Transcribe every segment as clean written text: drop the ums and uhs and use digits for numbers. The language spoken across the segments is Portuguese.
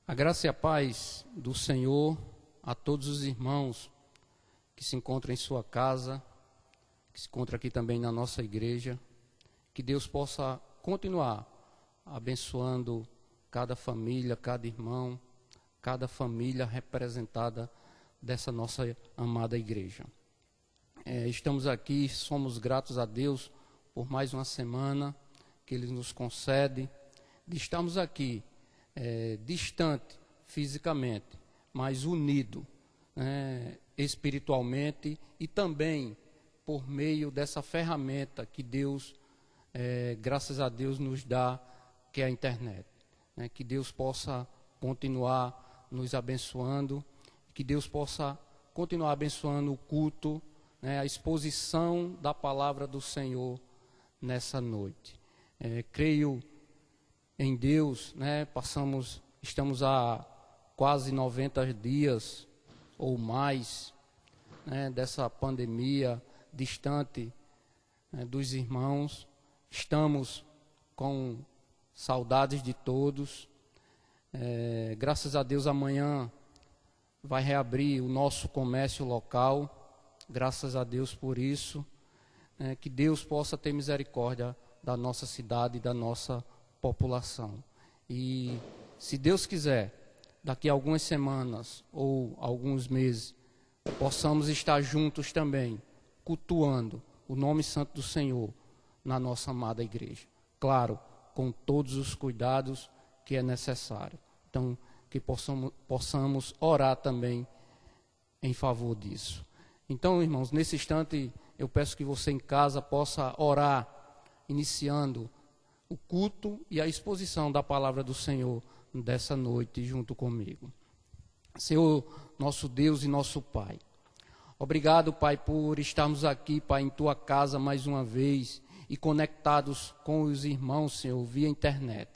A graça e a paz do Senhor a todos os irmãos que se encontram em sua casa, que se encontram aqui também na nossa igreja. Que Deus possa continuar abençoando cada família, cada irmão, cada família representada dessa nossa amada igreja. Estamos aqui, somos gratos a Deus por mais uma semana que Ele nos concede de estarmos aqui, distante fisicamente, mas unido espiritualmente e também por meio dessa ferramenta que Deus, graças a Deus, nos dá, que é a internet. Que Deus possa continuar nos abençoando, que Deus possa continuar abençoando o culto, a exposição da palavra do Senhor nessa noite. Creio em Deus, estamos há quase 90 dias ou mais dessa pandemia, distante dos irmãos. Estamos com saudades de todos. Graças a Deus, amanhã vai reabrir o nosso comércio local. Graças a Deus por isso. Que Deus possa ter misericórdia da nossa cidade e da nossa população. E, se Deus quiser, daqui a algumas semanas ou alguns meses, possamos estar juntos também, cultuando o nome santo do Senhor na nossa amada igreja. Claro, com todos os cuidados que é necessário. Então, que possamos orar também em favor disso. Então, irmãos, nesse instante, eu peço que você em casa possa orar, iniciando o culto e a exposição da palavra do Senhor dessa noite junto comigo. Senhor, nosso Deus e nosso Pai, obrigado, Pai, por estarmos aqui, Pai, em Tua casa mais uma vez e conectados com os irmãos, Senhor, via internet.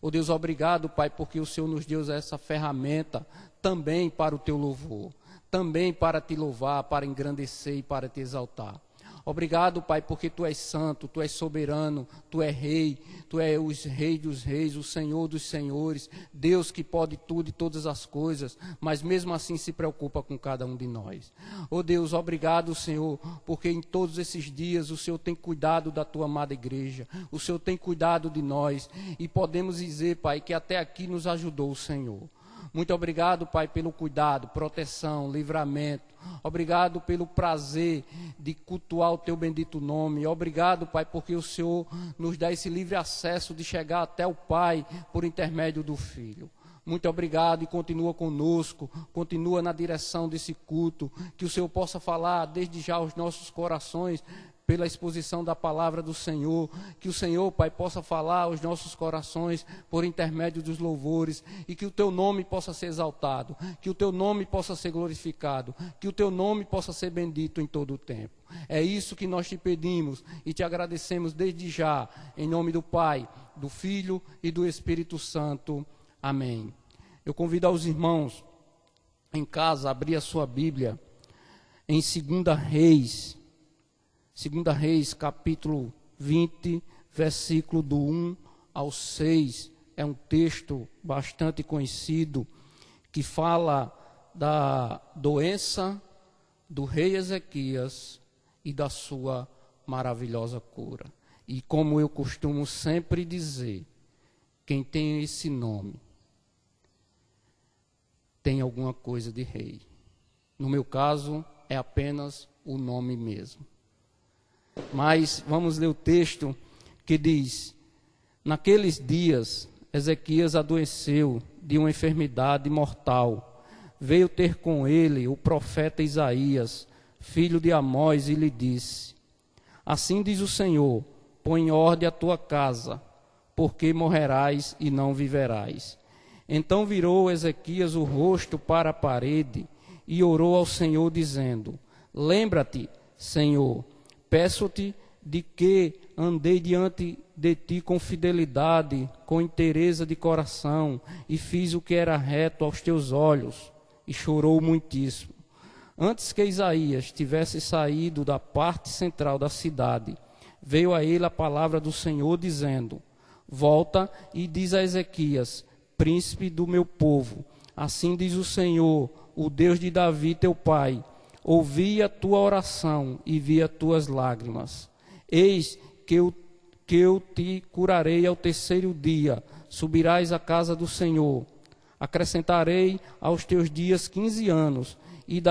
Oh Deus, obrigado, Pai, porque o Senhor nos deu essa ferramenta também para o Teu louvor, também para Te louvar, para engrandecer e para Te exaltar. Obrigado, Pai, porque Tu és santo, Tu és soberano, Tu és rei, Tu és o rei dos reis, o Senhor dos senhores, Deus que pode tudo e todas as coisas, mas mesmo assim se preocupa com cada um de nós. Oh Deus, obrigado, Senhor, porque em todos esses dias o Senhor tem cuidado da Tua amada igreja, o Senhor tem cuidado de nós, e podemos dizer, Pai, que até aqui nos ajudou o Senhor. Muito obrigado, Pai, pelo cuidado, proteção, livramento. Obrigado pelo prazer de cultuar o teu bendito nome. Obrigado, Pai, porque o Senhor nos dá esse livre acesso de chegar até o Pai por intermédio do Filho. Muito obrigado e continua conosco, continua na direção desse culto, que o Senhor possa falar desde já aos nossos corações, pela exposição da palavra do Senhor, que o Senhor, Pai, possa falar aos nossos corações por intermédio dos louvores, e que o teu nome possa ser exaltado, que o teu nome possa ser glorificado, que o teu nome possa ser bendito em todo o tempo. É isso que nós te pedimos e te agradecemos desde já, em nome do Pai, do Filho e do Espírito Santo. Amém. Eu convido aos irmãos em casa a abrir a sua Bíblia em 2 Reis, capítulo 20, versículo do 1 ao 6. É um texto bastante conhecido que fala da doença do rei Ezequias e da sua maravilhosa cura. E como eu costumo sempre dizer, quem tem esse nome tem alguma coisa de rei. No meu caso, é apenas o nome mesmo. Mas vamos ler o texto que diz: naqueles dias, Ezequias adoeceu de uma enfermidade mortal. Veio ter com ele o profeta Isaías, filho de Amós, e lhe disse: assim diz o Senhor, põe em ordem a tua casa, porque morrerás e não viverás. Então virou Ezequias o rosto para a parede e orou ao Senhor, dizendo: lembra-te, Senhor, peço-te de que andei diante de ti com fidelidade, com inteireza de coração, e fiz o que era reto aos teus olhos. E chorou muitíssimo. Antes que Isaías tivesse saído da parte central da cidade, veio a ele a palavra do Senhor, dizendo: volta e diz a Ezequias, príncipe do meu povo, assim diz o Senhor, o Deus de Davi teu pai: ouvi a tua oração e vi as tuas lágrimas. Eis que eu te curarei ao terceiro dia, subirás à casa do Senhor. Acrescentarei aos teus dias 15 anos, e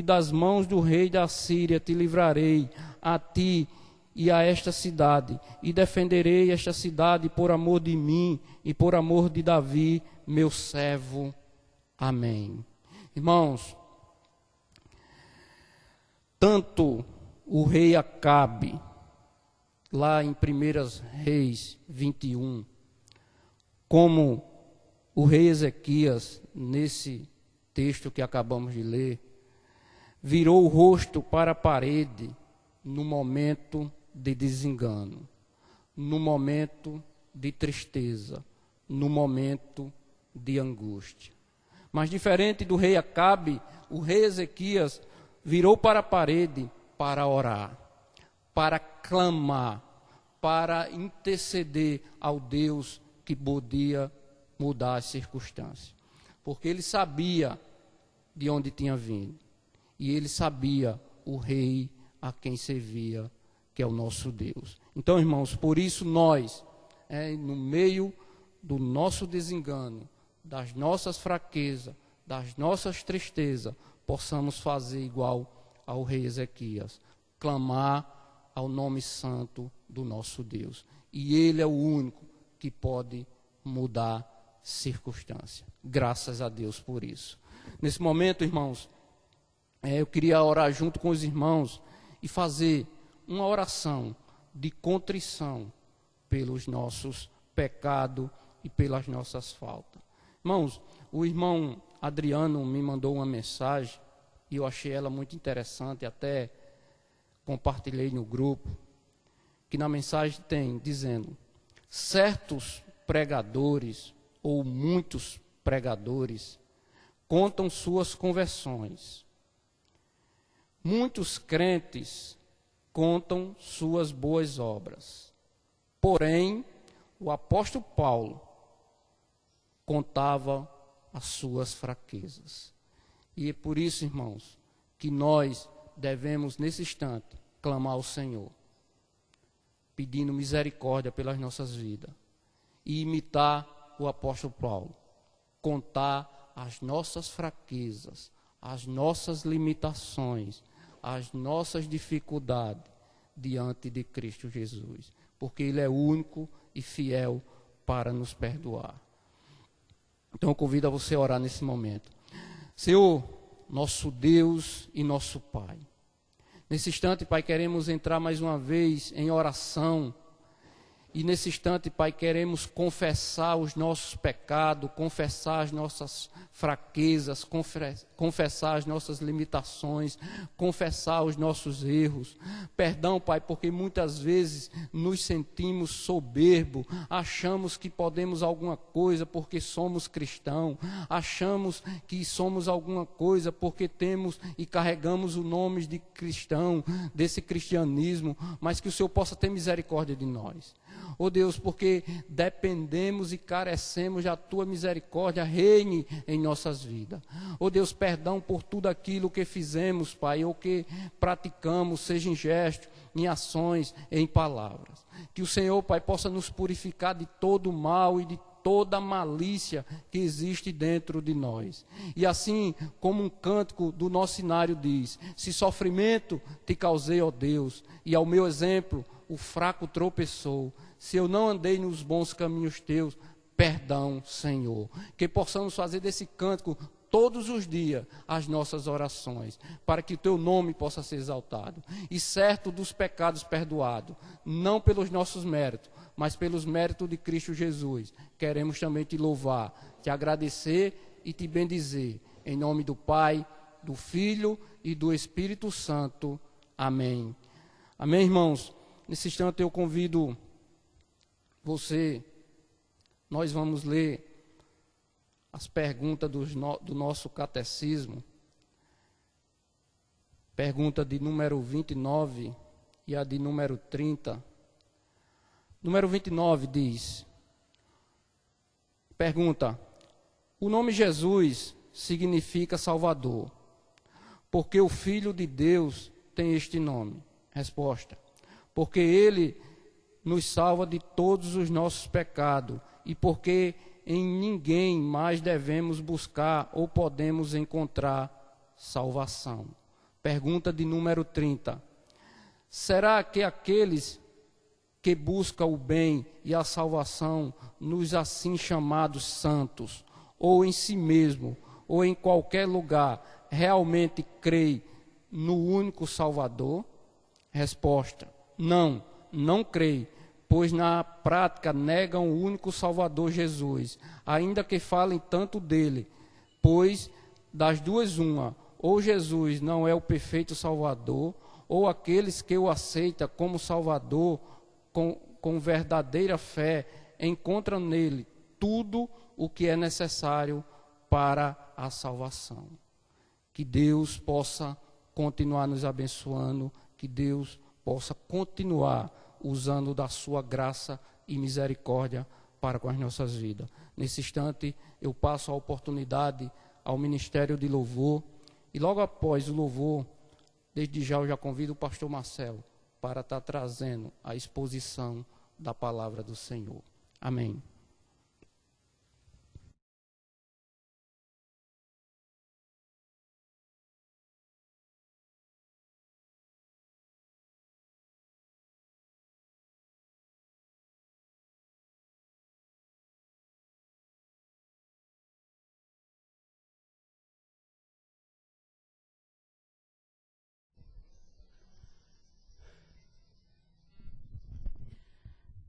das mãos do rei da Síria te livrarei, a ti e a esta cidade, e defenderei esta cidade por amor de mim e por amor de Davi, meu servo. Amém. Irmãos, tanto o rei Acabe, lá em 1 Reis 21, como o rei Ezequias, nesse texto que acabamos de ler, virou o rosto para a parede no momento de desengano, no momento de tristeza, no momento de angústia. Mas diferente do rei Acabe, o rei Ezequias virou para a parede para orar, para clamar, para interceder ao Deus que podia mudar as circunstâncias. Porque ele sabia de onde tinha vindo. E ele sabia o rei a quem servia, que é o nosso Deus. Então, irmãos, por isso nós, no meio do nosso desengano, das nossas fraquezas, das nossas tristezas, possamos fazer igual ao rei Ezequias, clamar ao nome santo do nosso Deus. E ele é o único que pode mudar circunstância. Graças a Deus por isso. Nesse momento, irmãos, eu queria orar junto com os irmãos e fazer uma oração de contrição pelos nossos pecados e pelas nossas faltas. Irmãos, o irmão Adriano me mandou uma mensagem e eu achei ela muito interessante, até compartilhei no grupo, que na mensagem tem dizendo: certos pregadores ou muitos pregadores contam suas conversões. Muitos crentes contam suas boas obras. Porém, o apóstolo Paulo contava as suas fraquezas. E é por isso, irmãos, que nós devemos, nesse instante, clamar ao Senhor, pedindo misericórdia pelas nossas vidas, e imitar o apóstolo Paulo, contar as nossas fraquezas, as nossas limitações, as nossas dificuldades diante de Cristo Jesus, porque Ele é único e fiel para nos perdoar. Então eu convido a você a orar nesse momento. Senhor, nosso Deus e nosso Pai, nesse instante, Pai, queremos entrar mais uma vez em oração. E nesse instante, Pai, queremos confessar os nossos pecados, confessar as nossas fraquezas, confessar as nossas limitações, confessar os nossos erros. Perdão, Pai, porque muitas vezes nos sentimos soberbos, achamos que podemos alguma coisa porque somos cristãos, achamos que somos alguma coisa porque temos e carregamos o nome de cristão, desse cristianismo, mas que o Senhor possa ter misericórdia de nós. Ó Deus, porque dependemos e carecemos da Tua misericórdia, reine em nossas vidas. Ó Deus, perdão por tudo aquilo que fizemos, Pai, ou que praticamos, seja em gestos, em ações, em palavras. Que o Senhor, Pai, possa nos purificar de todo o mal e de toda a malícia que existe dentro de nós. E assim como um cântico do nosso cenário diz: se sofrimento te causei, ó Deus, e ao meu exemplo o fraco tropeçou, se eu não andei nos bons caminhos teus, perdão, Senhor. Que possamos fazer desse cântico todos os dias as nossas orações, para que o teu nome possa ser exaltado. E certo dos pecados perdoados, não pelos nossos méritos, mas pelos méritos de Cristo Jesus. Queremos também te louvar, te agradecer e te bendizer. Em nome do Pai, do Filho e do Espírito Santo. Amém. Amém, irmãos? Nesse instante eu convido você, nós vamos ler as perguntas do nosso catecismo. Pergunta de número 29 e a de número 30. Número 29 diz, pergunta: o nome Jesus significa Salvador, porque o Filho de Deus tem este nome? Resposta: porque Ele nos salva de todos os nossos pecados e porque em ninguém mais devemos buscar ou podemos encontrar salvação. Pergunta de número 30. Será que aqueles que buscam o bem e a salvação nos assim chamados santos, ou em si mesmo, ou em qualquer lugar, realmente creem no único Salvador? Resposta: não, não creem, pois na prática negam o único Salvador Jesus, ainda que falem tanto dele, pois das duas uma, ou Jesus não é o perfeito Salvador, ou aqueles que o aceitam como Salvador com verdadeira fé encontram nele tudo o que é necessário para a salvação. Que Deus possa continuar nos abençoando, que Deus possa continuar usando da sua graça e misericórdia para com as nossas vidas. Nesse instante, eu passo a oportunidade ao Ministério de Louvor, e logo após o louvor, desde já eu já convido o pastor Marcelo para estar trazendo a exposição da palavra do Senhor. Amém.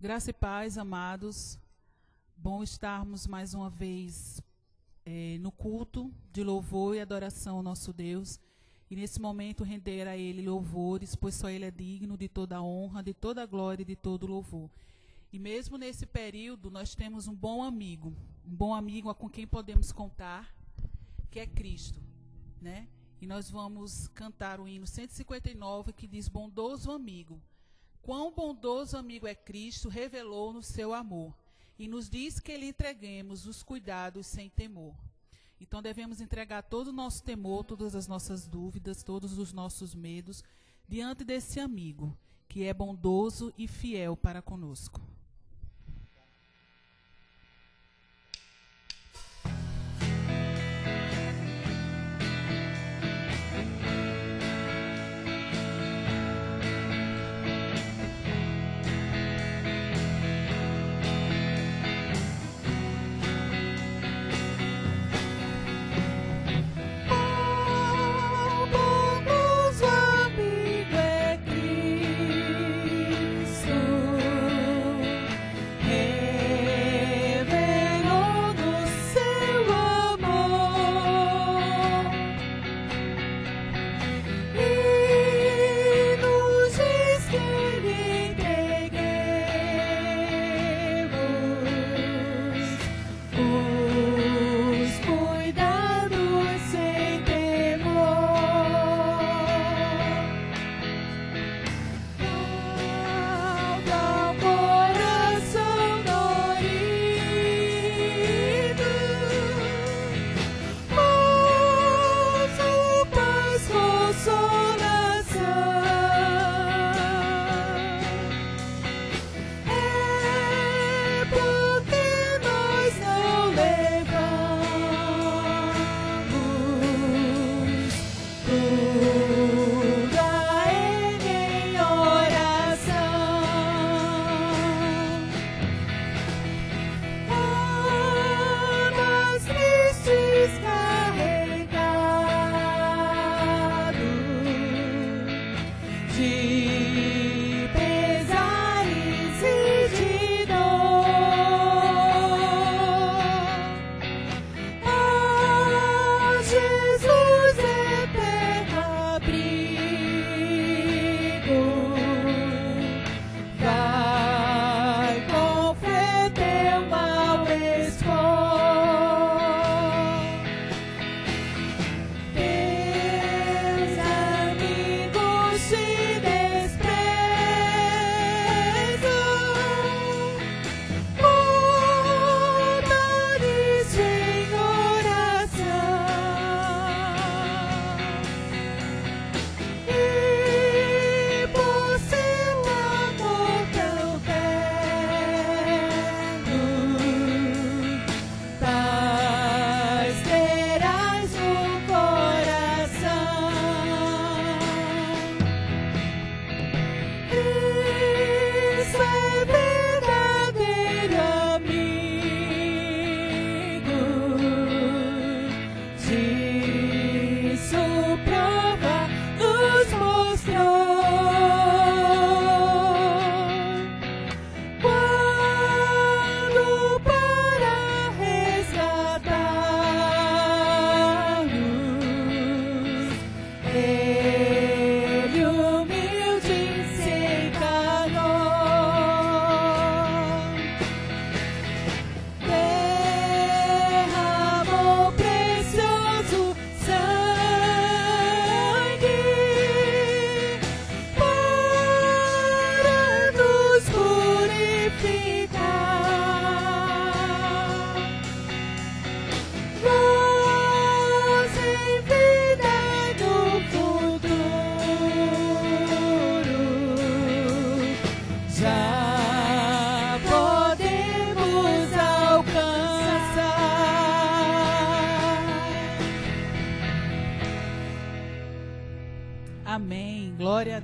Graça e paz, amados. Bom estarmos mais uma vez no culto de louvor e adoração ao nosso Deus. E nesse momento render a Ele louvores, pois só Ele é digno de toda a honra, de toda a glória e de todo o louvor. E mesmo nesse período nós temos um bom amigo com quem podemos contar, que é Cristo, né? E nós vamos cantar o hino 159, que diz: bondoso amigo. Quão bondoso amigo é Cristo, revelou no seu amor, e nos diz que lhe entreguemos os cuidados sem temor. Então devemos entregar todo o nosso temor, todas as nossas dúvidas, todos os nossos medos, diante desse amigo, que é bondoso e fiel para conosco.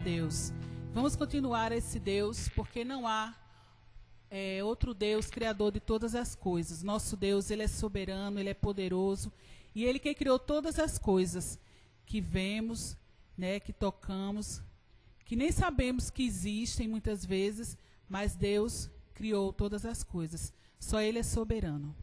Deus. Vamos continuar esse Deus, porque não há outro Deus criador de todas as coisas. Nosso Deus, Ele é soberano, Ele é poderoso, e Ele que criou todas as coisas que vemos, né, que tocamos, que nem sabemos que existem muitas vezes, mas Deus criou todas as coisas. Só Ele é soberano.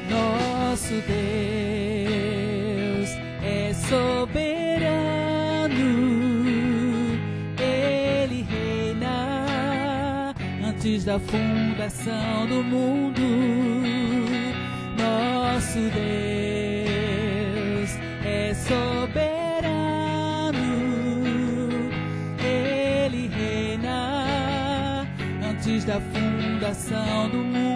Nosso Deus é soberano, Ele reina antes da fundação do mundo. Nosso Deus é soberano, Ele reina antes da fundação do mundo.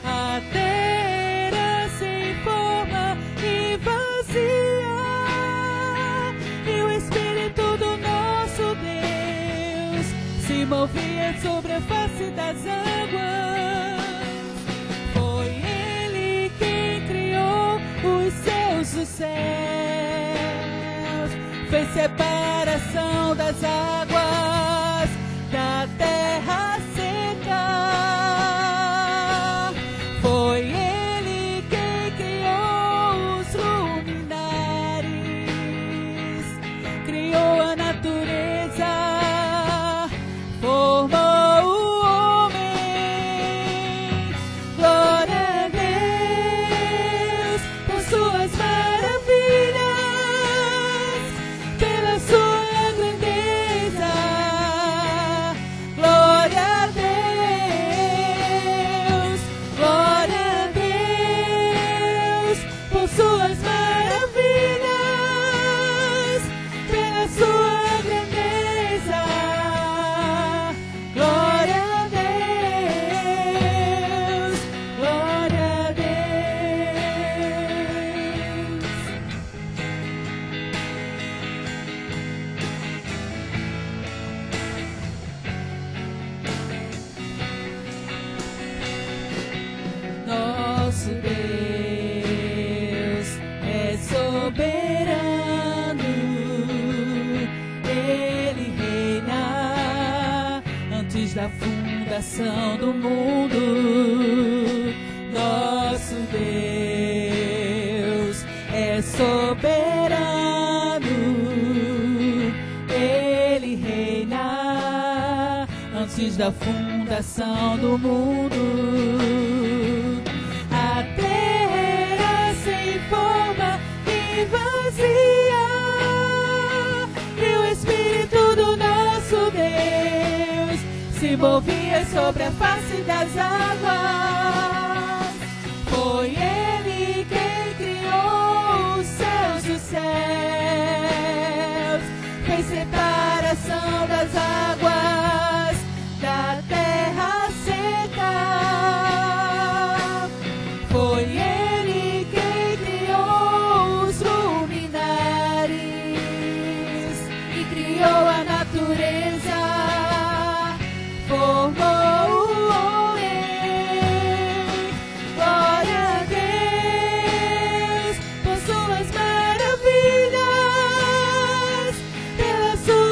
A terra sem forma e vazia, e o Espírito do nosso Deus se movia sobre a face das águas. Foi Ele quem criou os céus dos céus, fez separação das águas da terra seca. Foi Ele quem criou os luminares, criou a natureza, formou o homem. Glória a Deus por suas maravilhas, pela sua grandeza. Glória a Deus, glória a Deus por suas maravilhas, pela sua grandeza. Glória a Deus, glória a Deus. Nosso Deus é soberano, Ele reina antes da fundação do mundo. Nosso Deus é soberano, Ele reina antes da fundação do mundo. A terra sem forma e vazia, e o Espírito do nosso Deus se movia sobre a face das águas. Foi Ele quem criou os céus dos céus, fez separação das águas da terra seca. Foi Ele quem criou os luminares e criou a natureza, formou o homem. Glória a Deus por suas maravilhas, pela sua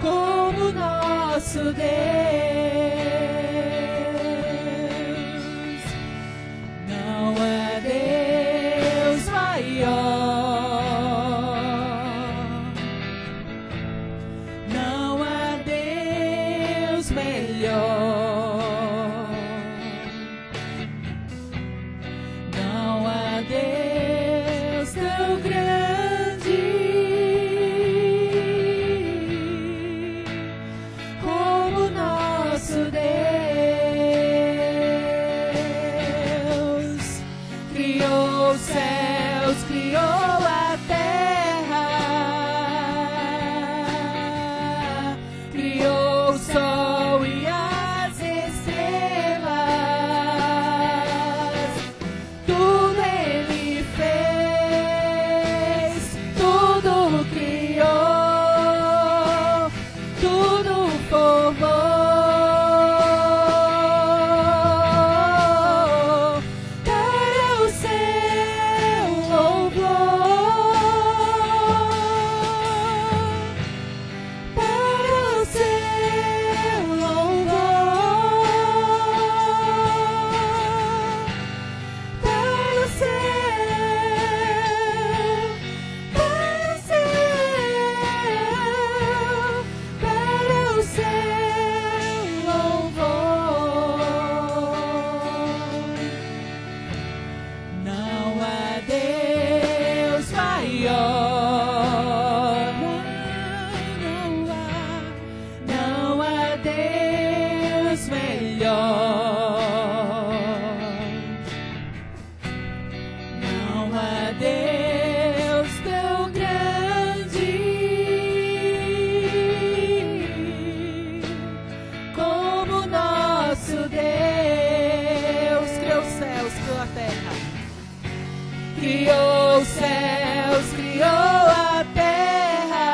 como nosso Deus. Não há Deus maior, não há Deus melhor, não há Deus tão grande como nosso Deus. Criou os céus, criou a terra, criou o sol e as estrelas. Tudo Ele fez, tudo criou, tudo formou. Para o seu louvor, para o seu louvor, para o seu louvor. Não há Deus maior, não há Deus melhor, não há Deus tão grande como nosso Deus. Criou os céus, criou a terra, criou os céus, criou a terra,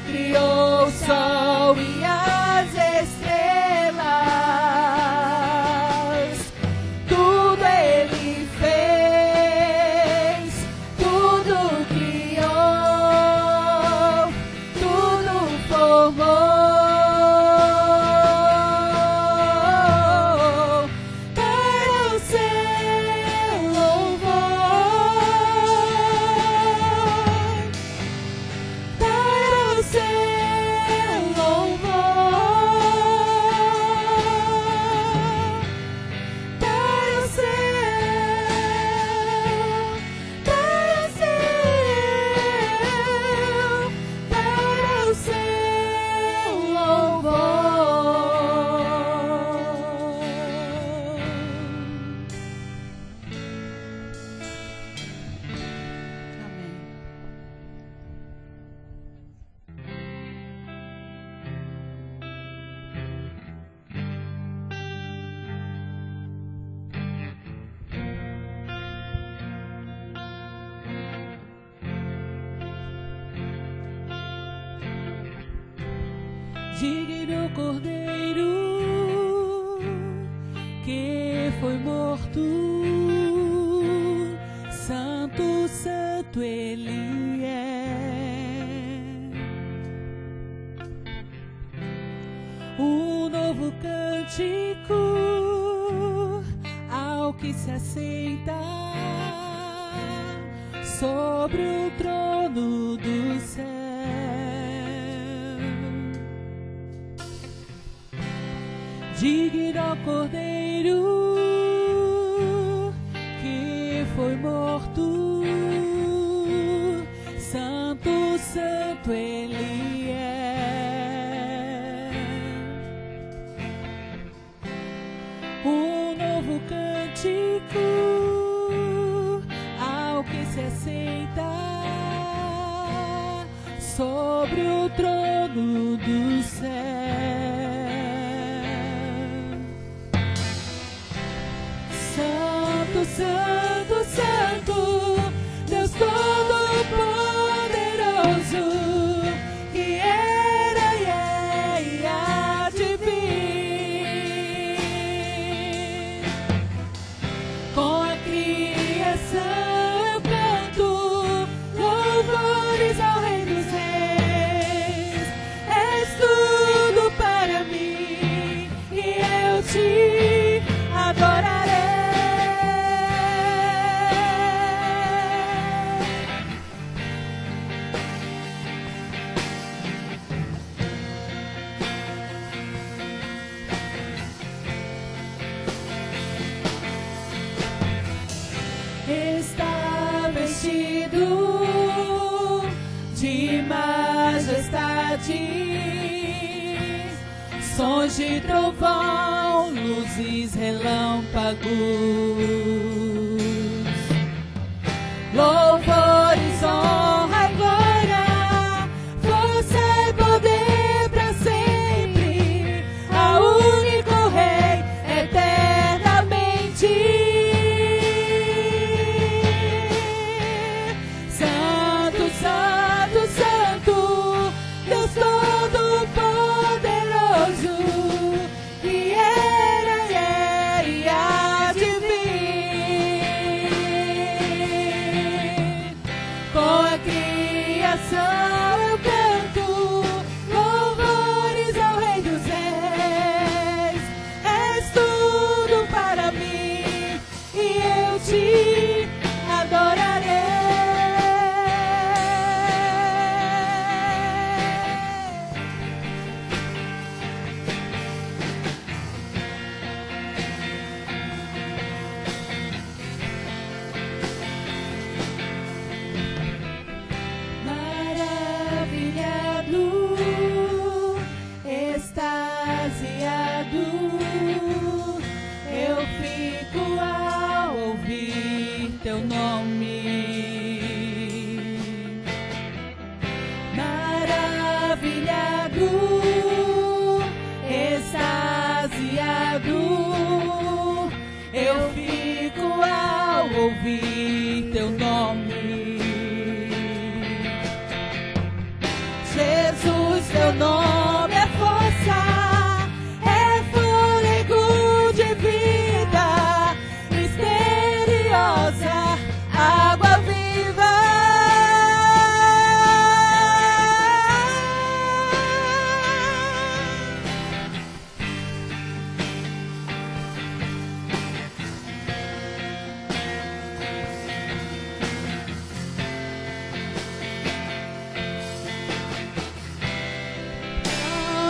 criou o sol e as estrelas. Tudo Ele fez, tudo criou, tudo formou. Para o seu louvor, para o seu louvor, para o seu louvor. Amém. Digno Cordeiro que foi morto, santo, santo Ele é. Um novo cântico ao que se assenta sobre o trono do céu. Digno Cordeiro que foi morto, santo, santo Ele é. Um novo cântico ao que se assenta sobre o trono do céu. Santo, santo, santo, Deus Todo-Poderoso, que era e é e há de vir. Com a criação eu canto louvores ao Rei. majestade, sons de trovão, luzes, relâmpagos, louvores, honra e glória, força e poder para sempre, ao único Rei eternamente. Santo, Santo, Santo, Deus Todo-Poderoso, que era e é e há de vir. Com a criação eu canto louvores ao Rei dos Reis. És tudo para mim e eu te adorarei. Maravilhado, extasiado, eu fico ao ouvir teu nome. Maravilhado, extasiado, eu fico ao ouvir teu nome. Jesus, teu nome é força, é fôlego de vida, misteriosa, água viva.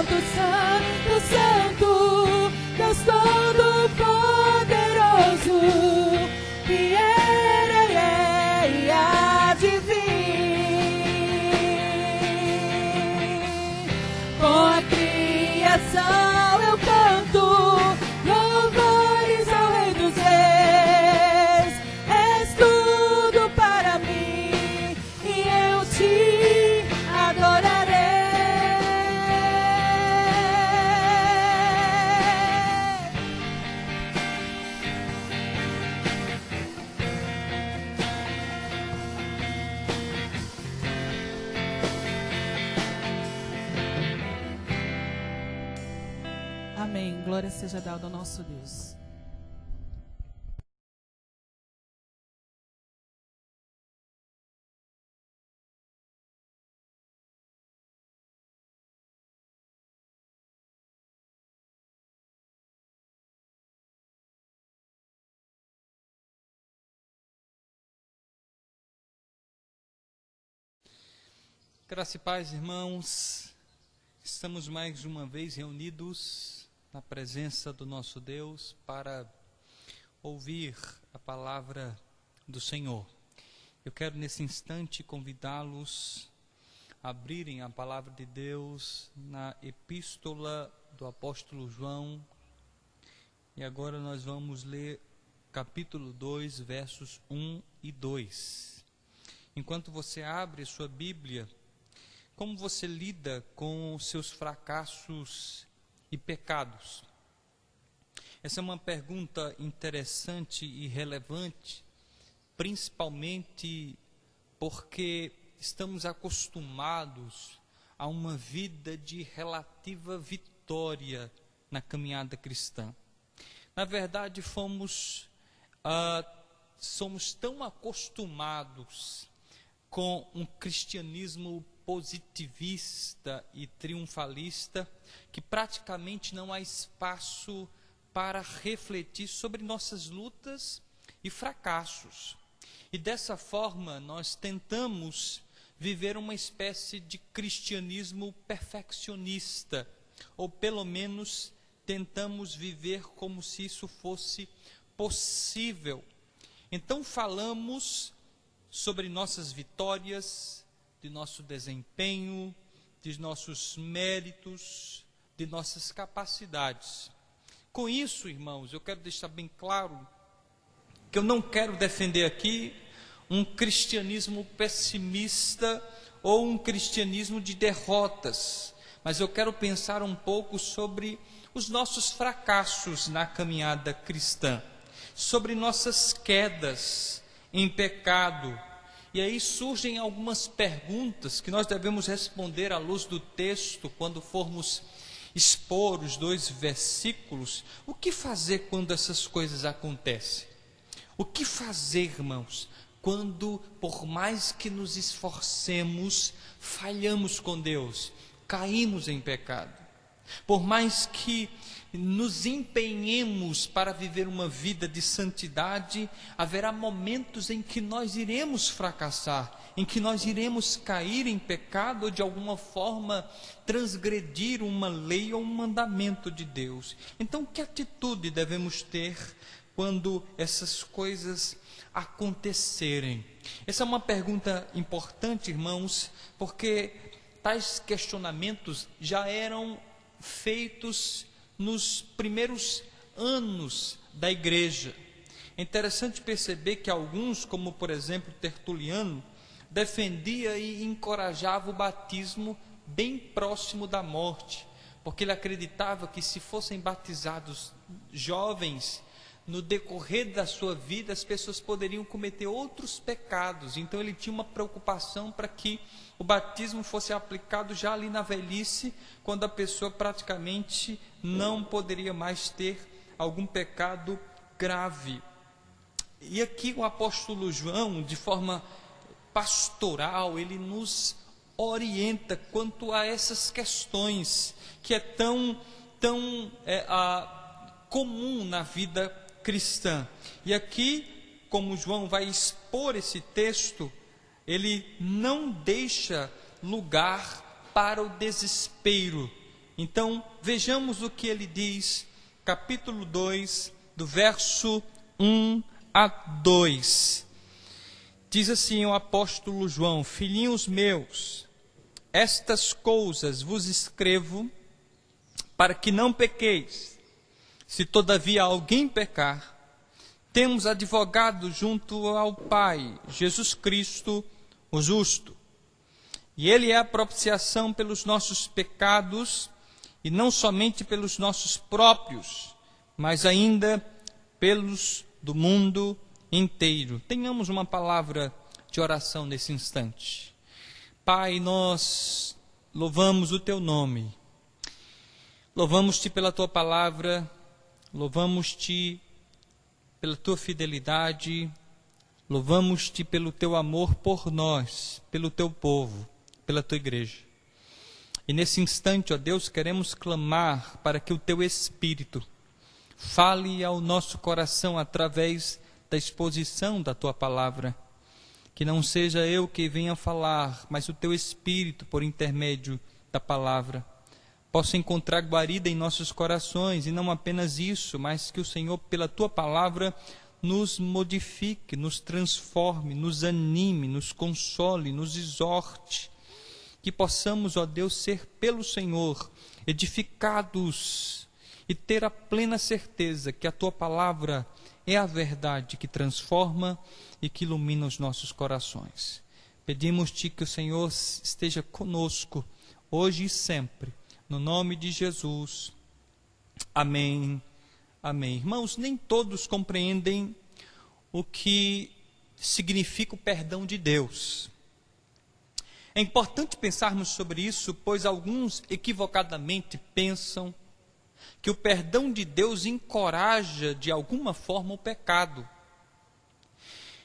Santo, Santo, Santo, Deus Todo-Poderoso, que era e é e há de vir. Com a criação eu canto louvores ao Rei dos Reis. És tudo para mim e eu te adorarei. Amém. Glória seja dada ao nosso Deus. Graça e paz, irmãos. Estamos mais uma vez reunidos na presença do nosso Deus para ouvir a palavra do Senhor. Eu quero nesse instante convidá-los a abrirem a palavra de Deus na epístola do apóstolo João. E agora nós vamos ler capítulo 2, versos 1 e 2. Enquanto você abre sua Bíblia, como você lida com os seus fracassos e pecados? Essa é uma pergunta interessante e relevante, principalmente porque estamos acostumados a uma vida de relativa vitória na caminhada cristã. Na verdade, somos tão acostumados com um cristianismo positivista e triunfalista que praticamente não há espaço para refletir sobre nossas lutas e fracassos. E dessa forma nós tentamos viver uma espécie de cristianismo perfeccionista, ou pelo menos tentamos viver como se isso fosse possível. Então falamos sobre nossas vitórias, de nosso desempenho, de nossos méritos, de nossas capacidades. Com isso, irmãos, eu quero deixar bem claro que eu não quero defender aqui um cristianismo pessimista ou um cristianismo de derrotas, mas eu quero pensar um pouco sobre os nossos fracassos na caminhada cristã, sobre nossas quedas em pecado. E aí surgem algumas perguntas que nós devemos responder à luz do texto quando formos expor os 2 versículos. O que fazer quando essas coisas acontecem? O que fazer, irmãos, quando, por mais que nos esforcemos, falhamos com Deus, caímos em pecado? Por mais que nos empenhemos para viver uma vida de santidade, haverá momentos em que nós iremos fracassar, em que nós iremos cair em pecado ou de alguma forma transgredir uma lei ou um mandamento de Deus. Então, que atitude devemos ter quando essas coisas acontecerem? Essa é uma pergunta importante, irmãos, porque tais questionamentos já eram feitos nos primeiros anos da igreja. É interessante perceber que alguns, como por exemplo Tertuliano, defendia e encorajava o batismo bem próximo da morte, porque ele acreditava que se fossem batizados jovens, no decorrer da sua vida as pessoas poderiam cometer outros pecados. Então ele tinha uma preocupação para que o batismo fosse aplicado já ali na velhice, quando a pessoa praticamente não poderia mais ter algum pecado grave. E aqui o apóstolo João, de forma pastoral, ele nos orienta quanto a essas questões que é tão comum na vida cristã. E aqui, como João vai expor esse texto, ele não deixa lugar para o desespero. Então, vejamos o que ele diz, capítulo 2, do verso 1 a 2. Diz assim o apóstolo João: filhinhos meus, estas coisas vos escrevo para que não pequeis. Se todavia alguém pecar, temos advogado junto ao Pai, Jesus Cristo, o justo. E ele é a propiciação pelos nossos pecados, e não somente pelos nossos próprios, mas ainda pelos do mundo inteiro. Tenhamos uma palavra de oração nesse instante. Pai, nós louvamos o teu nome, louvamos-te pela tua palavra, louvamos-te pela tua fidelidade, louvamos-te pelo teu amor por nós, pelo teu povo, pela tua igreja. E nesse instante, ó Deus, queremos clamar para que o teu Espírito fale ao nosso coração através da exposição da tua palavra. Que não seja eu que venha falar, mas o teu Espírito, por intermédio da palavra, possa encontrar guarida em nossos corações, e não apenas isso, mas que o Senhor, pela tua palavra, nos modifique, nos transforme, nos anime, nos console, nos exorte, que possamos, ó Deus, ser pelo Senhor edificados e ter a plena certeza que a tua palavra é a verdade que transforma e que ilumina os nossos corações. Pedimos-te que o Senhor esteja conosco, hoje e sempre, no nome de Jesus. Amém. Amém. Irmãos, nem todos compreendem o que significa o perdão de Deus. É importante pensarmos sobre isso, pois alguns equivocadamente pensam que o perdão de Deus encoraja de alguma forma o pecado.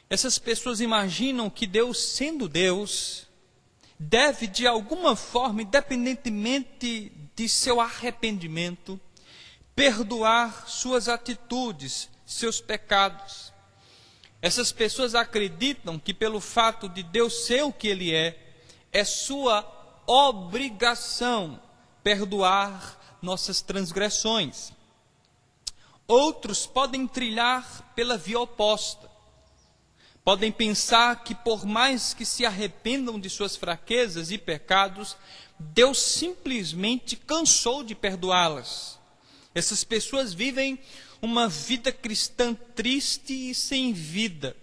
Essas pessoas imaginam que Deus, sendo Deus, deve de alguma forma, independentemente de seu arrependimento, perdoar suas atitudes, seus pecados. Essas pessoas acreditam que pelo fato de Deus ser o que Ele é sua obrigação perdoar nossas transgressões. Outros podem trilhar pela via oposta. podem pensar que por mais que se arrependam de suas fraquezas e pecados, Deus simplesmente cansou de perdoá-las. Essas pessoas vivem uma vida cristã triste e sem vida.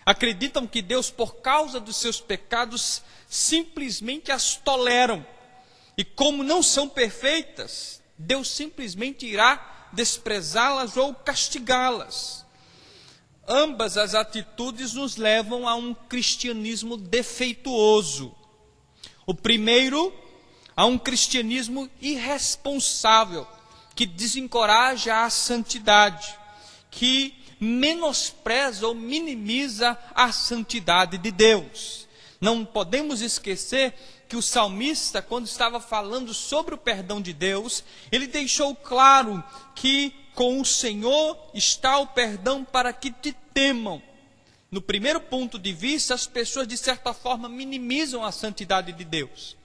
Acreditam que Deus, por causa dos seus pecados, simplesmente as toleram. E como não são perfeitas, Deus simplesmente irá desprezá-las ou castigá-las. Ambas as atitudes nos levam a um cristianismo defeituoso. O primeiro, a um cristianismo irresponsável, que desencoraja a santidade, que menospreza ou minimiza a santidade de Deus. Não podemos esquecer que o salmista, quando estava falando sobre o perdão de Deus, ele deixou claro que com o Senhor está o perdão para que te temam. No primeiro ponto de vista, as pessoas de certa forma minimizam a santidade de Deus.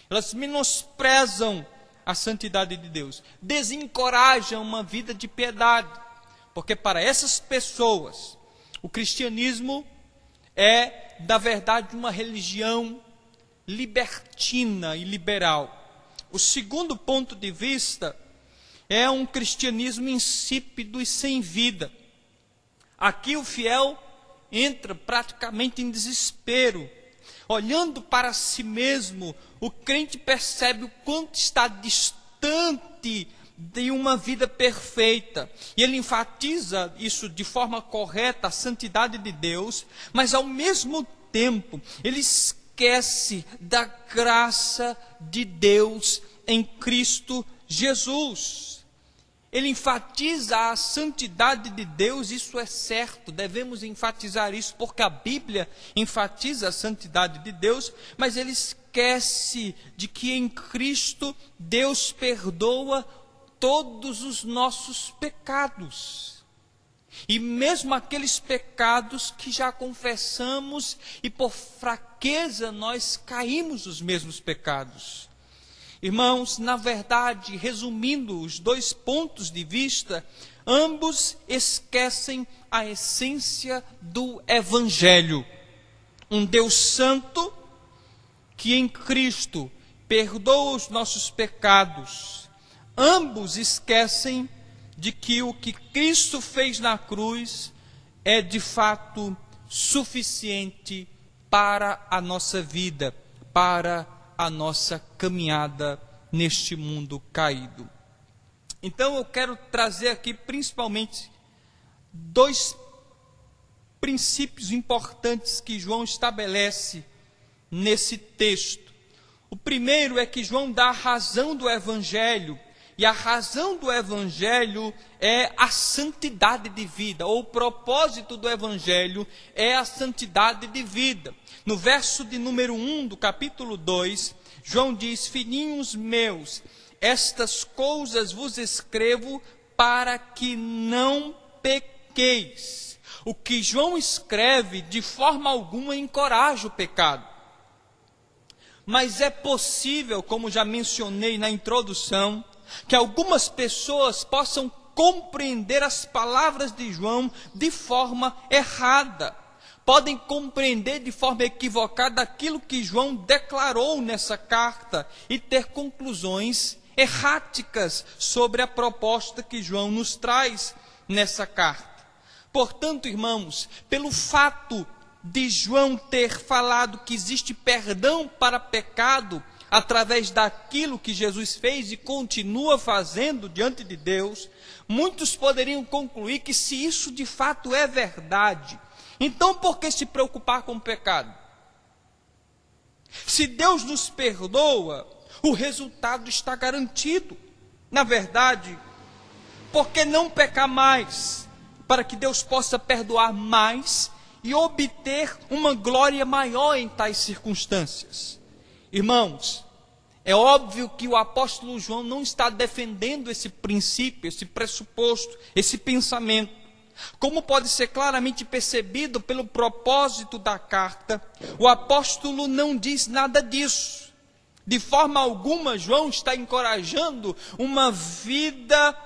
Elas menosprezam a santidade de Deus, desencorajam uma vida de piedade, porque para essas pessoas o cristianismo é, na verdade, uma religião libertina e liberal. O segundo ponto de vista é um cristianismo insípido e sem vida. Aqui o fiel entra praticamente em desespero. Olhando para si mesmo, o crente percebe o quanto está distante de uma vida perfeita. E ele enfatiza isso de forma correta, a santidade de Deus, mas ao mesmo tempo ele esquece da graça de Deus em Cristo Jesus. Ele enfatiza a santidade de Deus, isso é certo, devemos enfatizar isso, porque a Bíblia enfatiza a santidade de Deus, mas ele esquece de que em Cristo Deus perdoa todos os nossos pecados. E mesmo aqueles pecados que já confessamos e por fraqueza nós caímos nos mesmos pecados. Irmãos, na verdade, resumindo os dois pontos de vista, ambos esquecem a essência do Evangelho. Um Deus santo que em Cristo perdoa os nossos pecados. Ambos esquecem de que o que Cristo fez na cruz é de fato suficiente para a nossa vida, para a nossa caminhada neste mundo caído. Então eu quero trazer aqui principalmente dois princípios importantes que João estabelece nesse texto. O primeiro é que João dá a razão do Evangelho, e a razão do Evangelho é a santidade de vida, ou o propósito do Evangelho é a santidade de vida. No verso de número 1 do capítulo 2, João diz: filhinhos meus, estas coisas vos escrevo para que não pequeis. O que João escreve de forma alguma encoraja o pecado. Mas é possível, como já mencionei na introdução, que algumas pessoas possam compreender as palavras de João de forma errada. Podem compreender de forma equivocada aquilo que João declarou nessa carta e ter conclusões erráticas sobre a proposta que João nos traz nessa carta. Portanto, irmãos, pelo fato de João ter falado que existe perdão para pecado através daquilo que Jesus fez e continua fazendo diante de Deus, muitos poderiam concluir que se isso de fato é verdade, então por que se preocupar com o pecado? Se Deus nos perdoa, o resultado está garantido. Na verdade, por que não pecar mais, para que Deus possa perdoar mais e obter uma glória maior em tais circunstâncias? Irmãos, é óbvio que o apóstolo João não está defendendo esse princípio, esse pressuposto, esse pensamento. Como pode ser claramente percebido pelo propósito da carta, o apóstolo não diz nada disso. De forma alguma, João está encorajando uma vida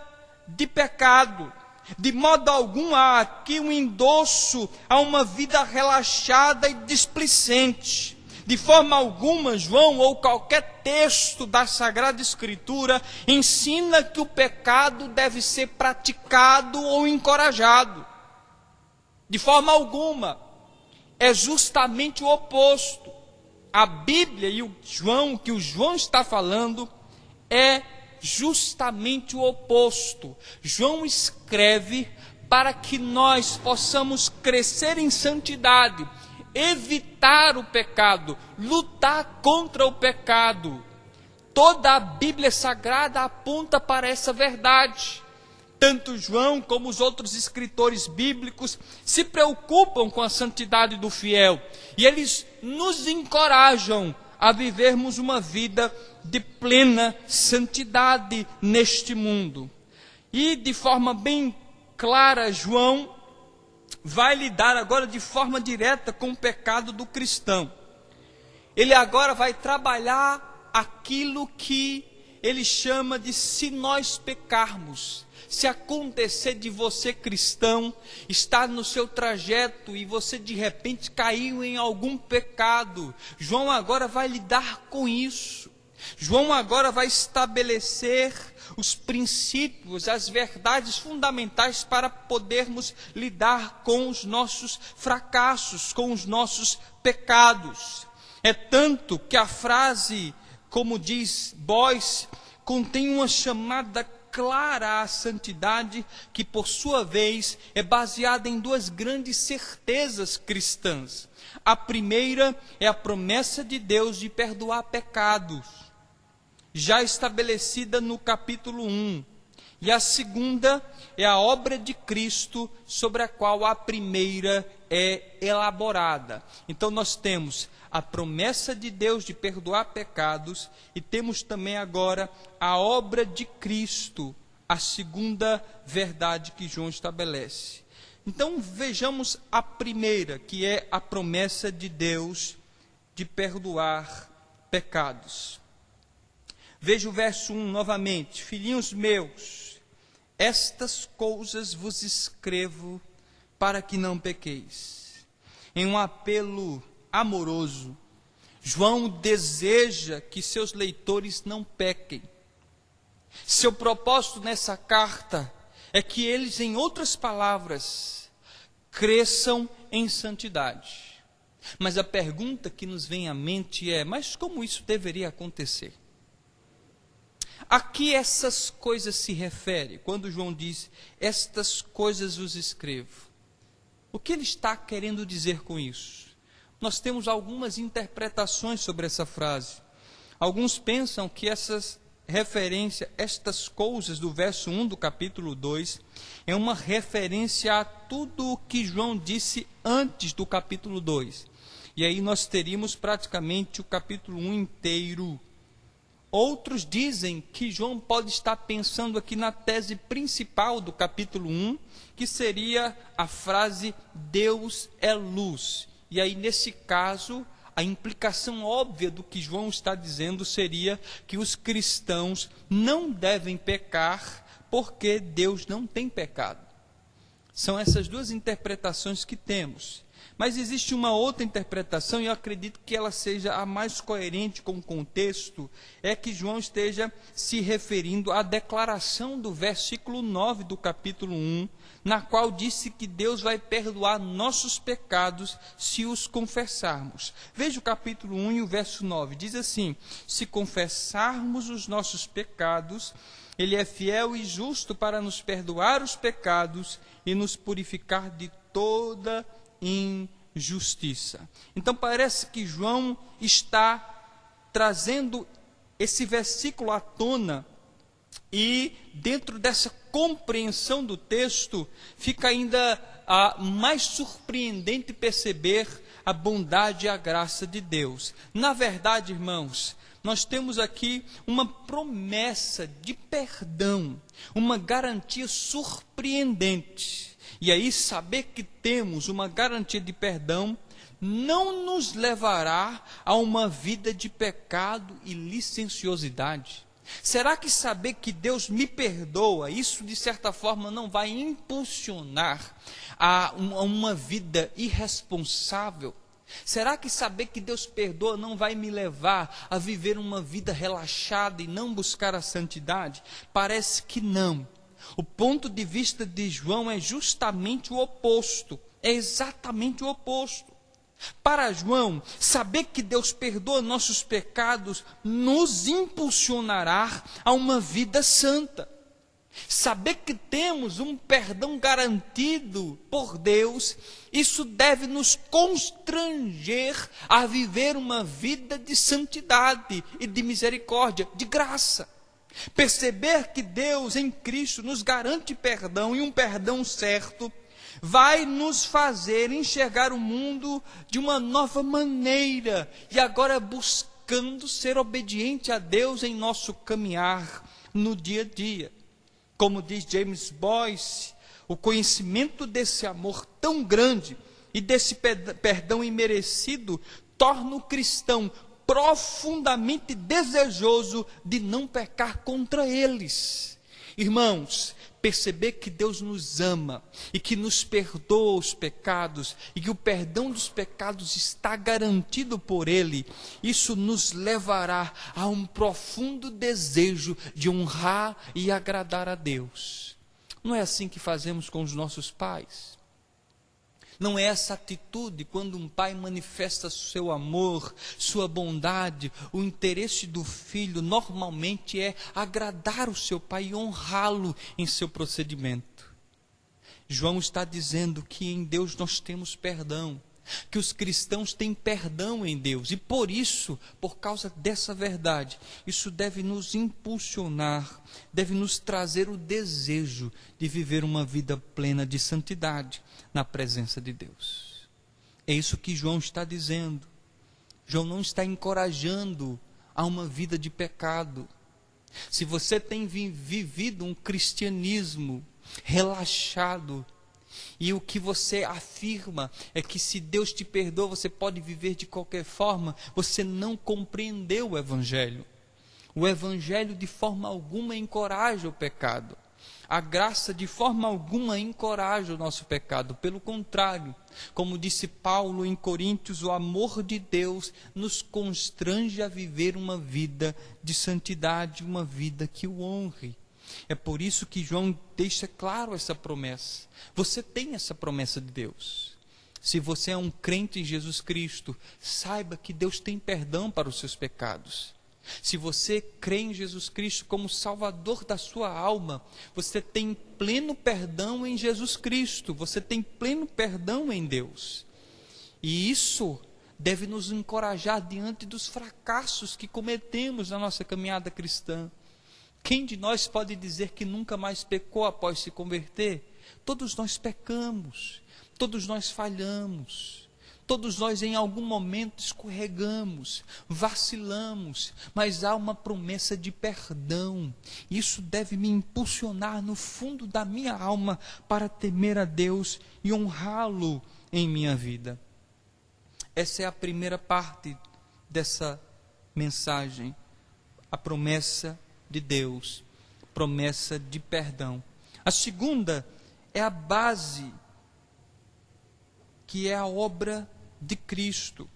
de pecado. De modo algum há aqui um endosso a uma vida relaxada e displicente. De forma alguma, João ou qualquer texto da Sagrada Escritura ensina que o pecado deve ser praticado ou encorajado. De forma alguma. É justamente o oposto. A Bíblia e o que o João está falando é justamente o oposto. João escreve para que nós possamos crescer em santidade, evitar o pecado, lutar contra o pecado. Toda a Bíblia Sagrada aponta para essa verdade. Tanto João como os outros escritores bíblicos se preocupam com a santidade do fiel. E eles nos encorajam a vivermos uma vida de plena santidade neste mundo. E de forma bem clara, João vai lidar agora de forma direta com o pecado do cristão. Ele agora vai trabalhar aquilo que ele chama de se nós pecarmos. Se acontecer de você, cristão, estar no seu trajeto e você de repente caiu em algum pecado, João agora vai lidar com isso. João agora vai estabelecer os princípios, as verdades fundamentais para podermos lidar com os nossos fracassos, com os nossos pecados. É tanto que a frase, como diz Boyce, contém uma chamada clara à santidade, que por sua vez é baseada em duas grandes certezas cristãs. A primeira é a promessa de Deus de perdoar pecados, já estabelecida no capítulo 1. E a segunda é a obra de Cristo, sobre a qual a primeira é elaborada. Então nós temos a promessa de Deus de perdoar pecados e temos também agora a obra de Cristo, a segunda verdade que João estabelece. Então vejamos a primeira, que é a promessa de Deus de perdoar pecados. Veja o verso 1 novamente. Filhinhos meus, estas coisas vos escrevo para que não pequeis. Em um apelo amoroso, João deseja que seus leitores não pequem. Seu propósito nessa carta é que eles, em outras palavras, cresçam em santidade. Mas a pergunta que nos vem à mente é: mas como isso deveria acontecer? A que essas coisas se refere? Quando João diz, estas coisas vos escrevo, o que ele está querendo dizer com isso? Nós temos algumas interpretações sobre essa frase. Alguns pensam que essas referência, estas coisas do verso 1 do capítulo 2, é uma referência a tudo o que João disse antes do capítulo 2. E aí nós teríamos praticamente o capítulo 1 inteiro. Outros dizem que João pode estar pensando aqui na tese principal do capítulo 1, que seria a frase Deus é luz. E aí, nesse caso, a implicação óbvia do que João está dizendo seria que os cristãos não devem pecar porque Deus não tem pecado. São essas duas interpretações que temos. Mas existe uma outra interpretação, e eu acredito que ela seja a mais coerente com o contexto, é que João esteja se referindo à declaração do versículo 9 do capítulo 1, na qual disse que Deus vai perdoar nossos pecados se os confessarmos. Veja o capítulo 1 e o verso 9, diz assim: se confessarmos os nossos pecados, Ele é fiel e justo para nos perdoar os pecados e nos purificar de toda injustiça. Então parece que João está trazendo esse versículo à tona, e dentro dessa compreensão do texto fica ainda mais surpreendente perceber a bondade e a graça de Deus. Na verdade, irmãos, nós temos aqui uma promessa de perdão, uma garantia surpreendente. E aí, saber que temos uma garantia de perdão não nos levará a uma vida de pecado e licenciosidade. Será que saber que Deus me perdoa, isso de certa forma não vai impulsionar a uma vida irresponsável? Será que saber que Deus perdoa não vai me levar a viver uma vida relaxada e não buscar a santidade? Parece que não. O ponto de vista de João é justamente o oposto, é exatamente o oposto. Para João, saber que Deus perdoa nossos pecados nos impulsionará a uma vida santa. Saber que temos um perdão garantido por Deus, isso deve nos constranger a viver uma vida de santidade e de misericórdia, de graça. Perceber que Deus em Cristo nos garante perdão e um perdão certo, vai nos fazer enxergar o mundo de uma nova maneira e agora buscando ser obediente a Deus em nosso caminhar no dia a dia. Como diz James Boyce, o conhecimento desse amor tão grande e desse perdão imerecido torna o cristão profundamente desejoso de não pecar contra eles. Irmãos, perceber que Deus nos ama e que nos perdoa os pecados e que o perdão dos pecados está garantido por Ele, isso nos levará a um profundo desejo de honrar e agradar a Deus. Não é assim que fazemos com os nossos pais? Não é essa atitude quando um pai manifesta seu amor, sua bondade, o interesse do filho, normalmente é agradar o seu pai e honrá-lo em seu procedimento. João está dizendo que em Deus nós temos perdão, que os cristãos têm perdão em Deus, e por isso, por causa dessa verdade, isso deve nos impulsionar, deve nos trazer o desejo de viver uma vida plena de santidade na presença de Deus. É isso que João está dizendo. João não está encorajando a uma vida de pecado. Se você tem vivido um cristianismo relaxado, e o que você afirma é que se Deus te perdoa, você pode viver de qualquer forma, você não compreendeu o Evangelho. O Evangelho de forma alguma encoraja o pecado. A graça de forma alguma encoraja o nosso pecado. Pelo contrário, como disse Paulo em Coríntios, o amor de Deus nos constrange a viver uma vida de santidade, uma vida que o honre. É por isso que João deixa claro essa promessa. Você tem essa promessa de Deus. Se você é um crente em Jesus Cristo, saiba que Deus tem perdão para os seus pecados. Se você crê em Jesus Cristo como Salvador da sua alma, você tem pleno perdão em Jesus Cristo. Você tem pleno perdão em Deus. E isso deve nos encorajar diante dos fracassos que cometemos na nossa caminhada cristã. Quem de nós pode dizer que nunca mais pecou após se converter? Todos nós pecamos, todos nós falhamos, todos nós em algum momento escorregamos, vacilamos, mas há uma promessa de perdão. Isso deve me impulsionar no fundo da minha alma para temer a Deus e honrá-lo em minha vida. Essa é a primeira parte dessa mensagem, a promessa de Deus, promessa de perdão. A segunda é a base, que é a obra de Cristo.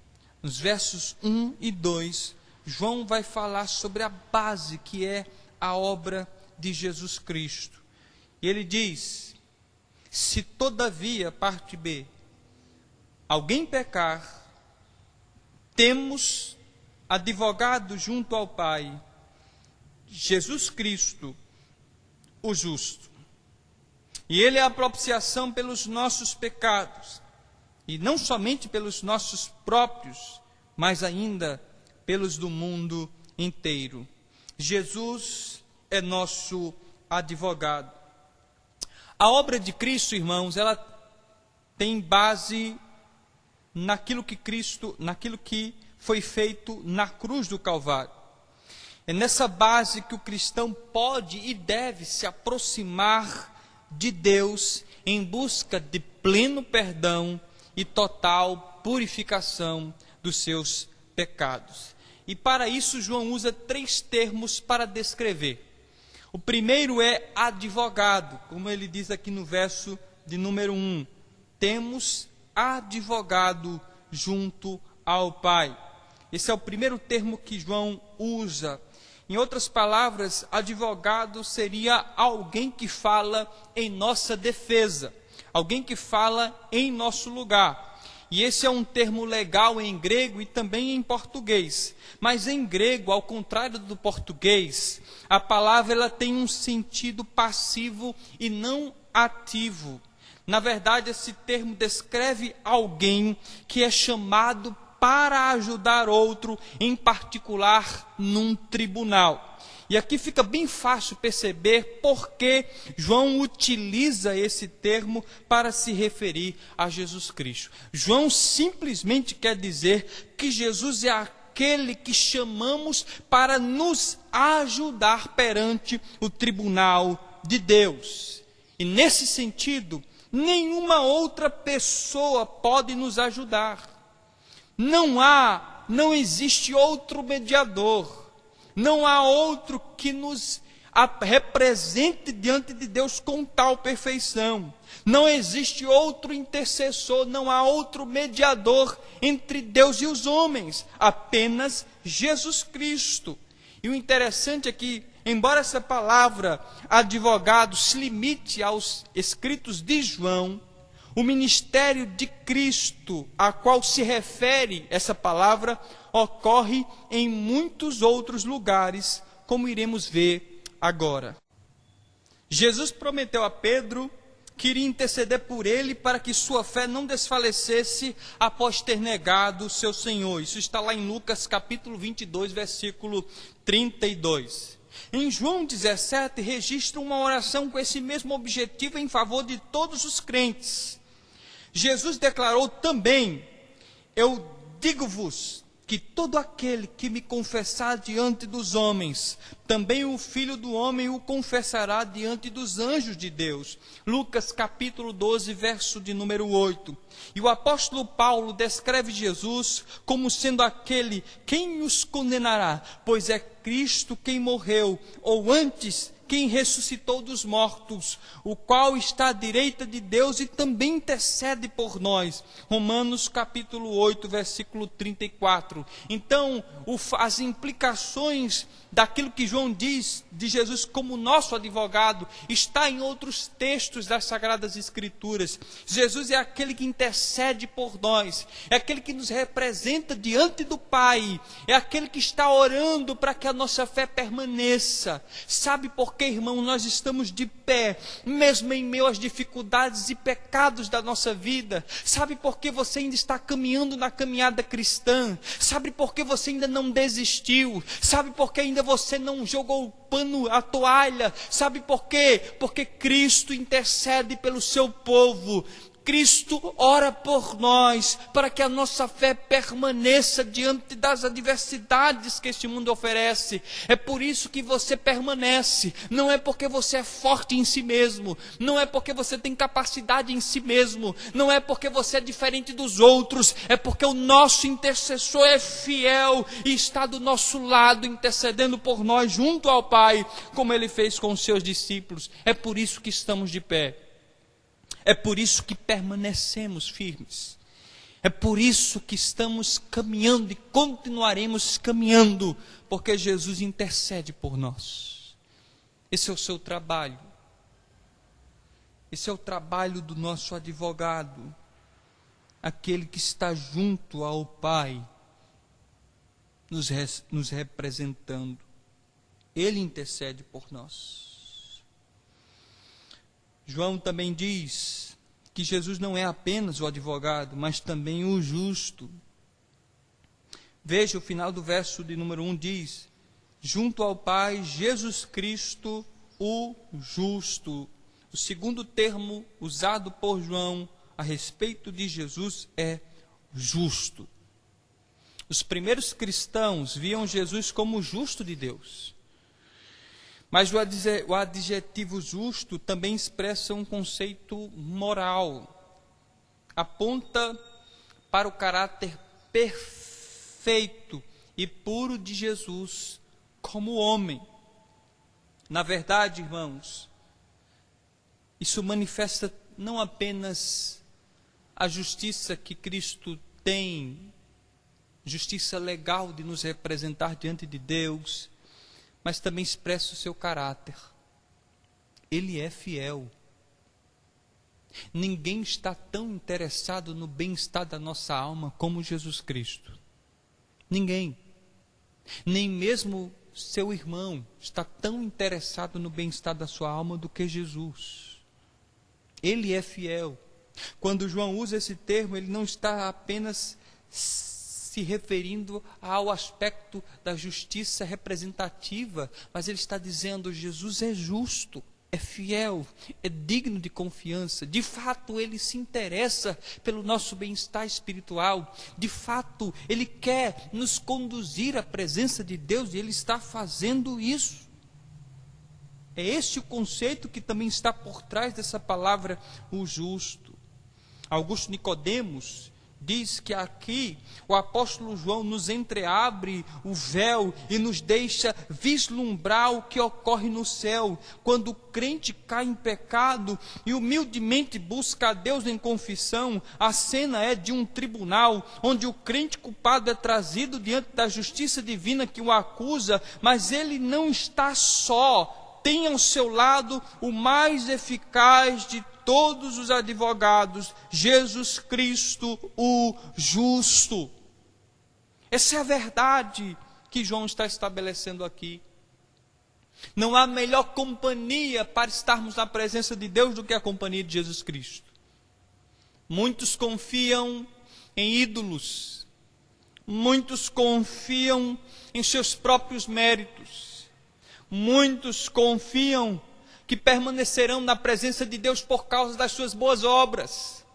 Nos versos 1 e 2, João vai falar sobre a base, que é a obra de Jesus Cristo. E ele diz: se todavia, parte B, alguém pecar, temos advogado junto ao Pai, Jesus Cristo, o justo. E Ele é a propiciação pelos nossos pecados, e não somente pelos nossos próprios, mas ainda pelos do mundo inteiro. Jesus é nosso advogado. A obra de Cristo, irmãos, ela tem base naquilo que foi feito na cruz do Calvário. É nessa base que o cristão pode e deve se aproximar de Deus em busca de pleno perdão e total purificação dos seus pecados. E para isso João usa 3 termos para descrever. O primeiro é advogado, como ele diz aqui no verso de número 1. Temos advogado junto ao Pai. Esse é o primeiro termo que João usa. Em outras palavras, advogado seria alguém que fala em nossa defesa, alguém que fala em nosso lugar. E esse é um termo legal em grego e também em português. Mas em grego, ao contrário do português, a palavra ela tem um sentido passivo e não ativo. Na verdade, esse termo descreve alguém que é chamado para ajudar outro, em particular num tribunal. E aqui fica bem fácil perceber por que João utiliza esse termo para se referir a Jesus Cristo. João simplesmente quer dizer que Jesus é aquele que chamamos para nos ajudar perante o tribunal de Deus. E nesse sentido, nenhuma outra pessoa pode nos ajudar. Não existe outro mediador. Não há outro que nos represente diante de Deus com tal perfeição. Não existe outro intercessor, não há outro mediador entre Deus e os homens, apenas Jesus Cristo. E o interessante é que, embora essa palavra advogado se limite aos escritos de João, o ministério de Cristo, a qual se refere essa palavra, ocorre em muitos outros lugares, como iremos ver agora. Jesus prometeu a Pedro que iria interceder por ele para que sua fé não desfalecesse após ter negado o seu Senhor. Isso está lá em Lucas capítulo 22, versículo 32. Em João 17, registra uma oração com esse mesmo objetivo em favor de todos os crentes. Jesus declarou também: eu digo-vos que todo aquele que me confessar diante dos homens, também o Filho do Homem o confessará diante dos anjos de Deus. Lucas capítulo 12, verso de número 8. E o apóstolo Paulo descreve Jesus como sendo aquele quem os condenará, pois é Cristo quem morreu, ou antes, quem ressuscitou dos mortos, o qual está à direita de Deus e também intercede por nós. Romanos capítulo 8, versículo 34. Então, as implicações daquilo que João diz de Jesus como nosso advogado, está em outros textos das Sagradas Escrituras. Jesus é aquele que intercede por nós, é aquele que nos representa diante do Pai, é aquele que está orando para que a nossa fé permaneça. Sabe por quê, irmão? Nós estamos de pé, mesmo em meio às dificuldades e pecados da nossa vida. Sabe por que você ainda está caminhando na caminhada cristã? Sabe por que você ainda não desistiu? Sabe por que ainda você não jogou o pano, a toalha? Sabe por quê? Porque Cristo intercede pelo seu povo. Cristo ora por nós, para que a nossa fé permaneça diante das adversidades que este mundo oferece. É por isso que você permanece. Não é porque você é forte em si mesmo, não é porque você tem capacidade em si mesmo, não é porque você é diferente dos outros, é porque o nosso intercessor é fiel e está do nosso lado, intercedendo por nós junto ao Pai, como ele fez com os seus discípulos. É por isso que estamos de pé. É por isso que permanecemos firmes. É por isso que estamos caminhando e continuaremos caminhando, porque Jesus intercede por nós. Esse é o seu trabalho. Esse é o trabalho do nosso advogado, aquele que está junto ao Pai, nos representando. Ele intercede por nós. João também diz que Jesus não é apenas o advogado, mas também o justo. Veja o final do verso de número 1 diz: junto ao Pai, Jesus Cristo, o justo. O segundo termo usado por João a respeito de Jesus é justo. Os primeiros cristãos viam Jesus como o justo de Deus. Mas o adjetivo justo também expressa um conceito moral. Aponta para o caráter perfeito e puro de Jesus como homem. Na verdade, irmãos, isso manifesta não apenas a justiça que Cristo tem, justiça legal de nos representar diante de Deus, mas também expressa o seu caráter. Ele é fiel. Ninguém está tão interessado no bem-estar da nossa alma como Jesus Cristo. Ninguém. Nem mesmo seu irmão está tão interessado no bem-estar da sua alma do que Jesus. Ele é fiel. Quando João usa esse termo, ele não está apenas se referindo ao aspecto da justiça representativa, mas ele está dizendo: Jesus é justo, é fiel, é digno de confiança. De fato, ele se interessa pelo nosso bem-estar espiritual. De fato, ele quer nos conduzir à presença de Deus e ele está fazendo isso. É este o conceito que também está por trás dessa palavra, o justo. Augusto Nicodemos diz que aqui o apóstolo João nos entreabre o véu e nos deixa vislumbrar o que ocorre no céu, quando o crente cai em pecado e humildemente busca a Deus em confissão. A cena é de um tribunal, onde o crente culpado é trazido diante da justiça divina que o acusa, mas ele não está só. Tem ao seu lado o mais eficaz de todos os advogados, Jesus Cristo, o justo. Essa é a verdade que João está estabelecendo aqui. Não há melhor companhia para estarmos na presença de Deus do que a companhia de Jesus Cristo. Muitos confiam em ídolos, muitos confiam em seus próprios méritos, muitos confiam que permanecerão na presença de Deus por causa das suas boas obras.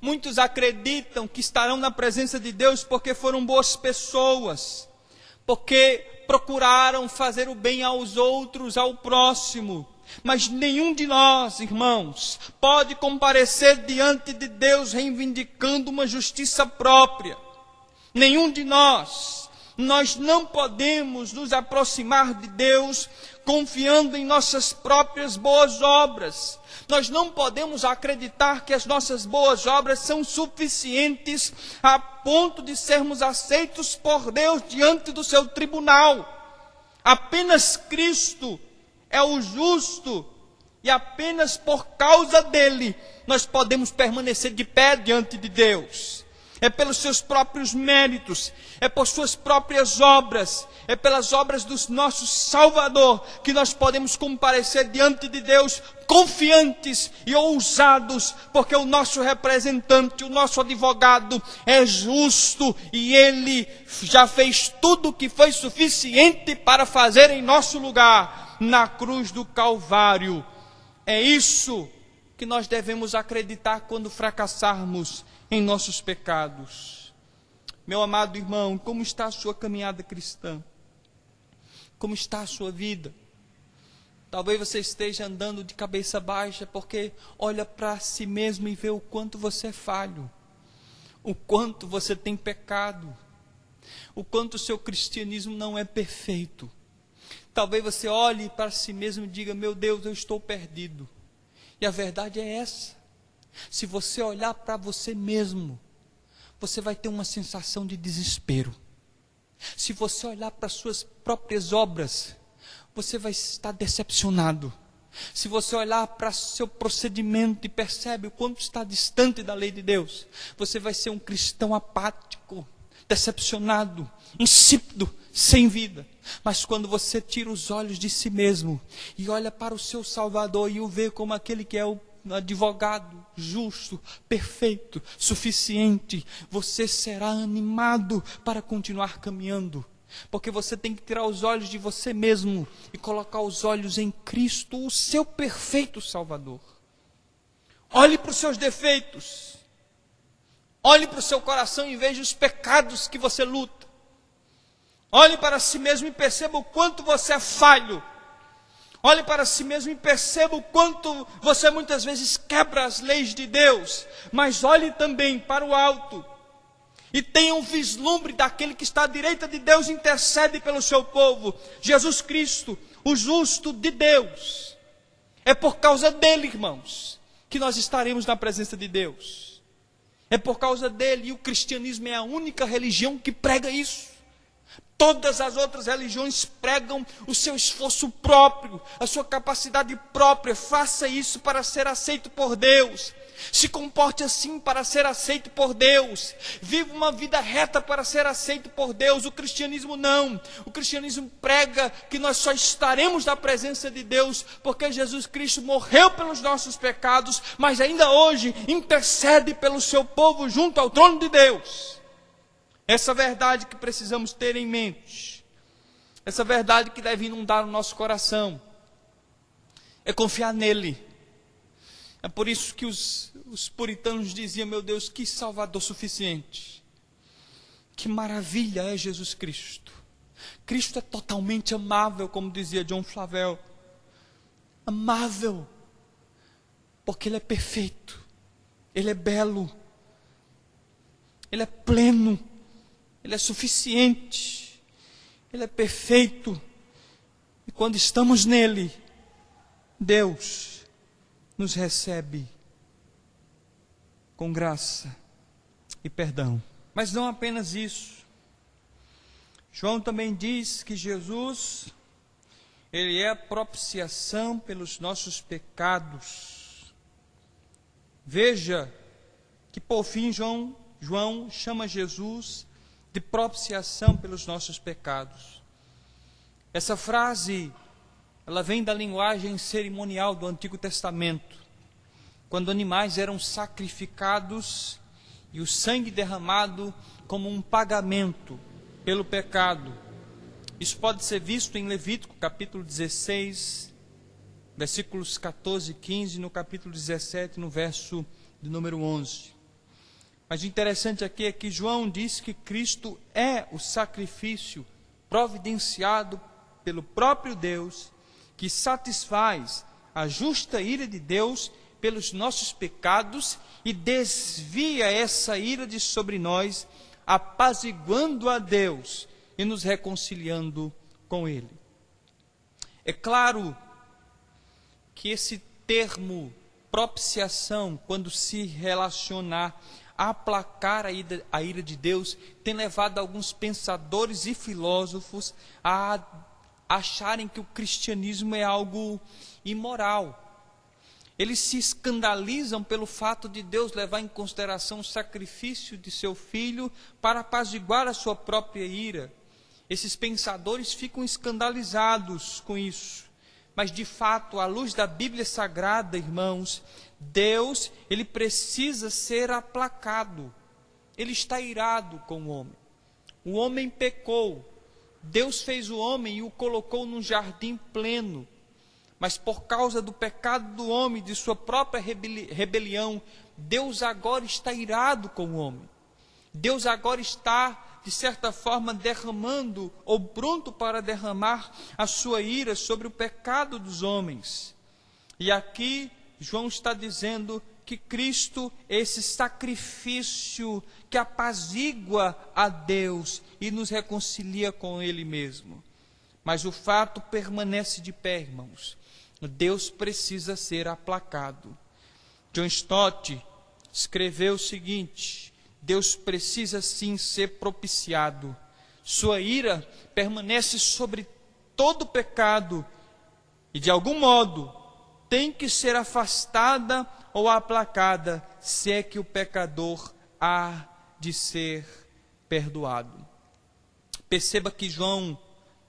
Muitos acreditam que estarão na presença de Deus porque foram boas pessoas, porque procuraram fazer o bem aos outros, ao próximo. Mas nenhum de nós, irmãos, pode comparecer diante de Deus reivindicando uma justiça própria. Nenhum de nós não podemos nos aproximar de Deus confiando em nossas próprias boas obras. Nós não podemos acreditar que as nossas boas obras são suficientes a ponto de sermos aceitos por Deus diante do seu tribunal. Apenas Cristo é o justo e apenas por causa dele nós podemos permanecer de pé diante de Deus. É pelos seus próprios méritos, é por suas próprias obras, é pelas obras do nosso Salvador que nós podemos comparecer diante de Deus confiantes e ousados, porque o nosso representante, o nosso advogado é justo e ele já fez tudo o que foi suficiente para fazer em nosso lugar na cruz do Calvário. É isso que nós devemos acreditar quando fracassarmos em nossos pecados. Meu amado irmão, como está a sua caminhada cristã? Como está a sua vida? Talvez você esteja andando de cabeça baixa porque olha para si mesmo e vê o quanto você é falho, o quanto você tem pecado, o quanto o seu cristianismo não é perfeito. Talvez você olhe para si mesmo e diga: meu Deus, eu estou perdido. E a verdade é essa. Se você olhar para você mesmo, você vai ter uma sensação de desespero. Se você olhar para suas próprias obras, você vai estar decepcionado. Se você olhar para seu procedimento e percebe o quanto está distante da lei de Deus, você vai ser um cristão apático, decepcionado, insípido, sem vida. Mas quando você tira os olhos de si mesmo e olha para o seu Salvador e o vê como aquele que é o advogado justo, perfeito, suficiente, você será animado para continuar caminhando, porque você tem que tirar os olhos de você mesmo e colocar os olhos em Cristo, o seu perfeito Salvador. Olhe para os seus defeitos, olhe para o seu coração e veja os pecados que você luta. Olhe para si mesmo e perceba o quanto você é falho. Olhe para si mesmo e perceba o quanto você muitas vezes quebra as leis de Deus. Mas olhe também para o alto e tenha um vislumbre daquele que está à direita de Deus e intercede pelo seu povo, Jesus Cristo, o justo de Deus. É por causa dele, irmãos, que nós estaremos na presença de Deus. É por causa dele, e o cristianismo é a única religião que prega isso. Todas as outras religiões pregam o seu esforço próprio, a sua capacidade própria. Faça isso para ser aceito por Deus. Se comporte assim para ser aceito por Deus. Viva uma vida reta para ser aceito por Deus. O cristianismo não. O cristianismo prega que nós só estaremos na presença de Deus porque Jesus Cristo morreu pelos nossos pecados, mas ainda hoje intercede pelo seu povo junto ao trono de Deus. Essa verdade que precisamos ter em mente, essa verdade que deve inundar o nosso coração, é confiar nele. É por isso que os puritanos diziam: meu Deus, que Salvador suficiente, que maravilha é Jesus Cristo. Cristo é totalmente amável, como dizia John Flavel, amável, porque Ele é perfeito, Ele é belo, Ele é pleno, Ele é suficiente, Ele é perfeito. E quando estamos nele, Deus nos recebe com graça e perdão. Mas não apenas isso. João também diz que Jesus, Ele é a propiciação pelos nossos pecados. Veja que por fim João chama Jesus de propiciação pelos nossos pecados. Essa frase, ela vem da linguagem cerimonial do Antigo Testamento, quando animais eram sacrificados e o sangue derramado como um pagamento pelo pecado. Isso pode ser visto em Levítico capítulo 16, versículos 14 e 15, no capítulo 17, no verso de número 11. Mas o interessante aqui é que João diz que Cristo é o sacrifício providenciado pelo próprio Deus, que satisfaz a justa ira de Deus pelos nossos pecados e desvia essa ira de sobre nós, apaziguando a Deus e nos reconciliando com Ele. É claro que esse termo propiciação, quando se relacionar a aplacar a ira de Deus, tem levado alguns pensadores e filósofos a acharem que o cristianismo é algo imoral. Eles se escandalizam pelo fato de Deus levar em consideração o sacrifício de seu filho para apaziguar a sua própria ira. Esses pensadores ficam escandalizados com isso. Mas de fato, à luz da Bíblia Sagrada, irmãos, Deus, Ele precisa ser aplacado. Ele está irado com o homem. O homem pecou. Deus fez o homem e o colocou num jardim pleno. Mas por causa do pecado do homem, de sua própria rebelião, Deus agora está irado com o homem. Deus agora está, de certa forma, derramando, ou pronto para derramar a sua ira sobre o pecado dos homens. E aqui João está dizendo que Cristo é esse sacrifício que apazigua a Deus e nos reconcilia com Ele mesmo. Mas o fato permanece de pé, irmãos. Deus precisa ser aplacado. John Stott escreveu o seguinte: Deus precisa sim ser propiciado. Sua ira permanece sobre todo pecado e de algum modo tem que ser afastada ou aplacada, se é que o pecador há de ser perdoado. Perceba que João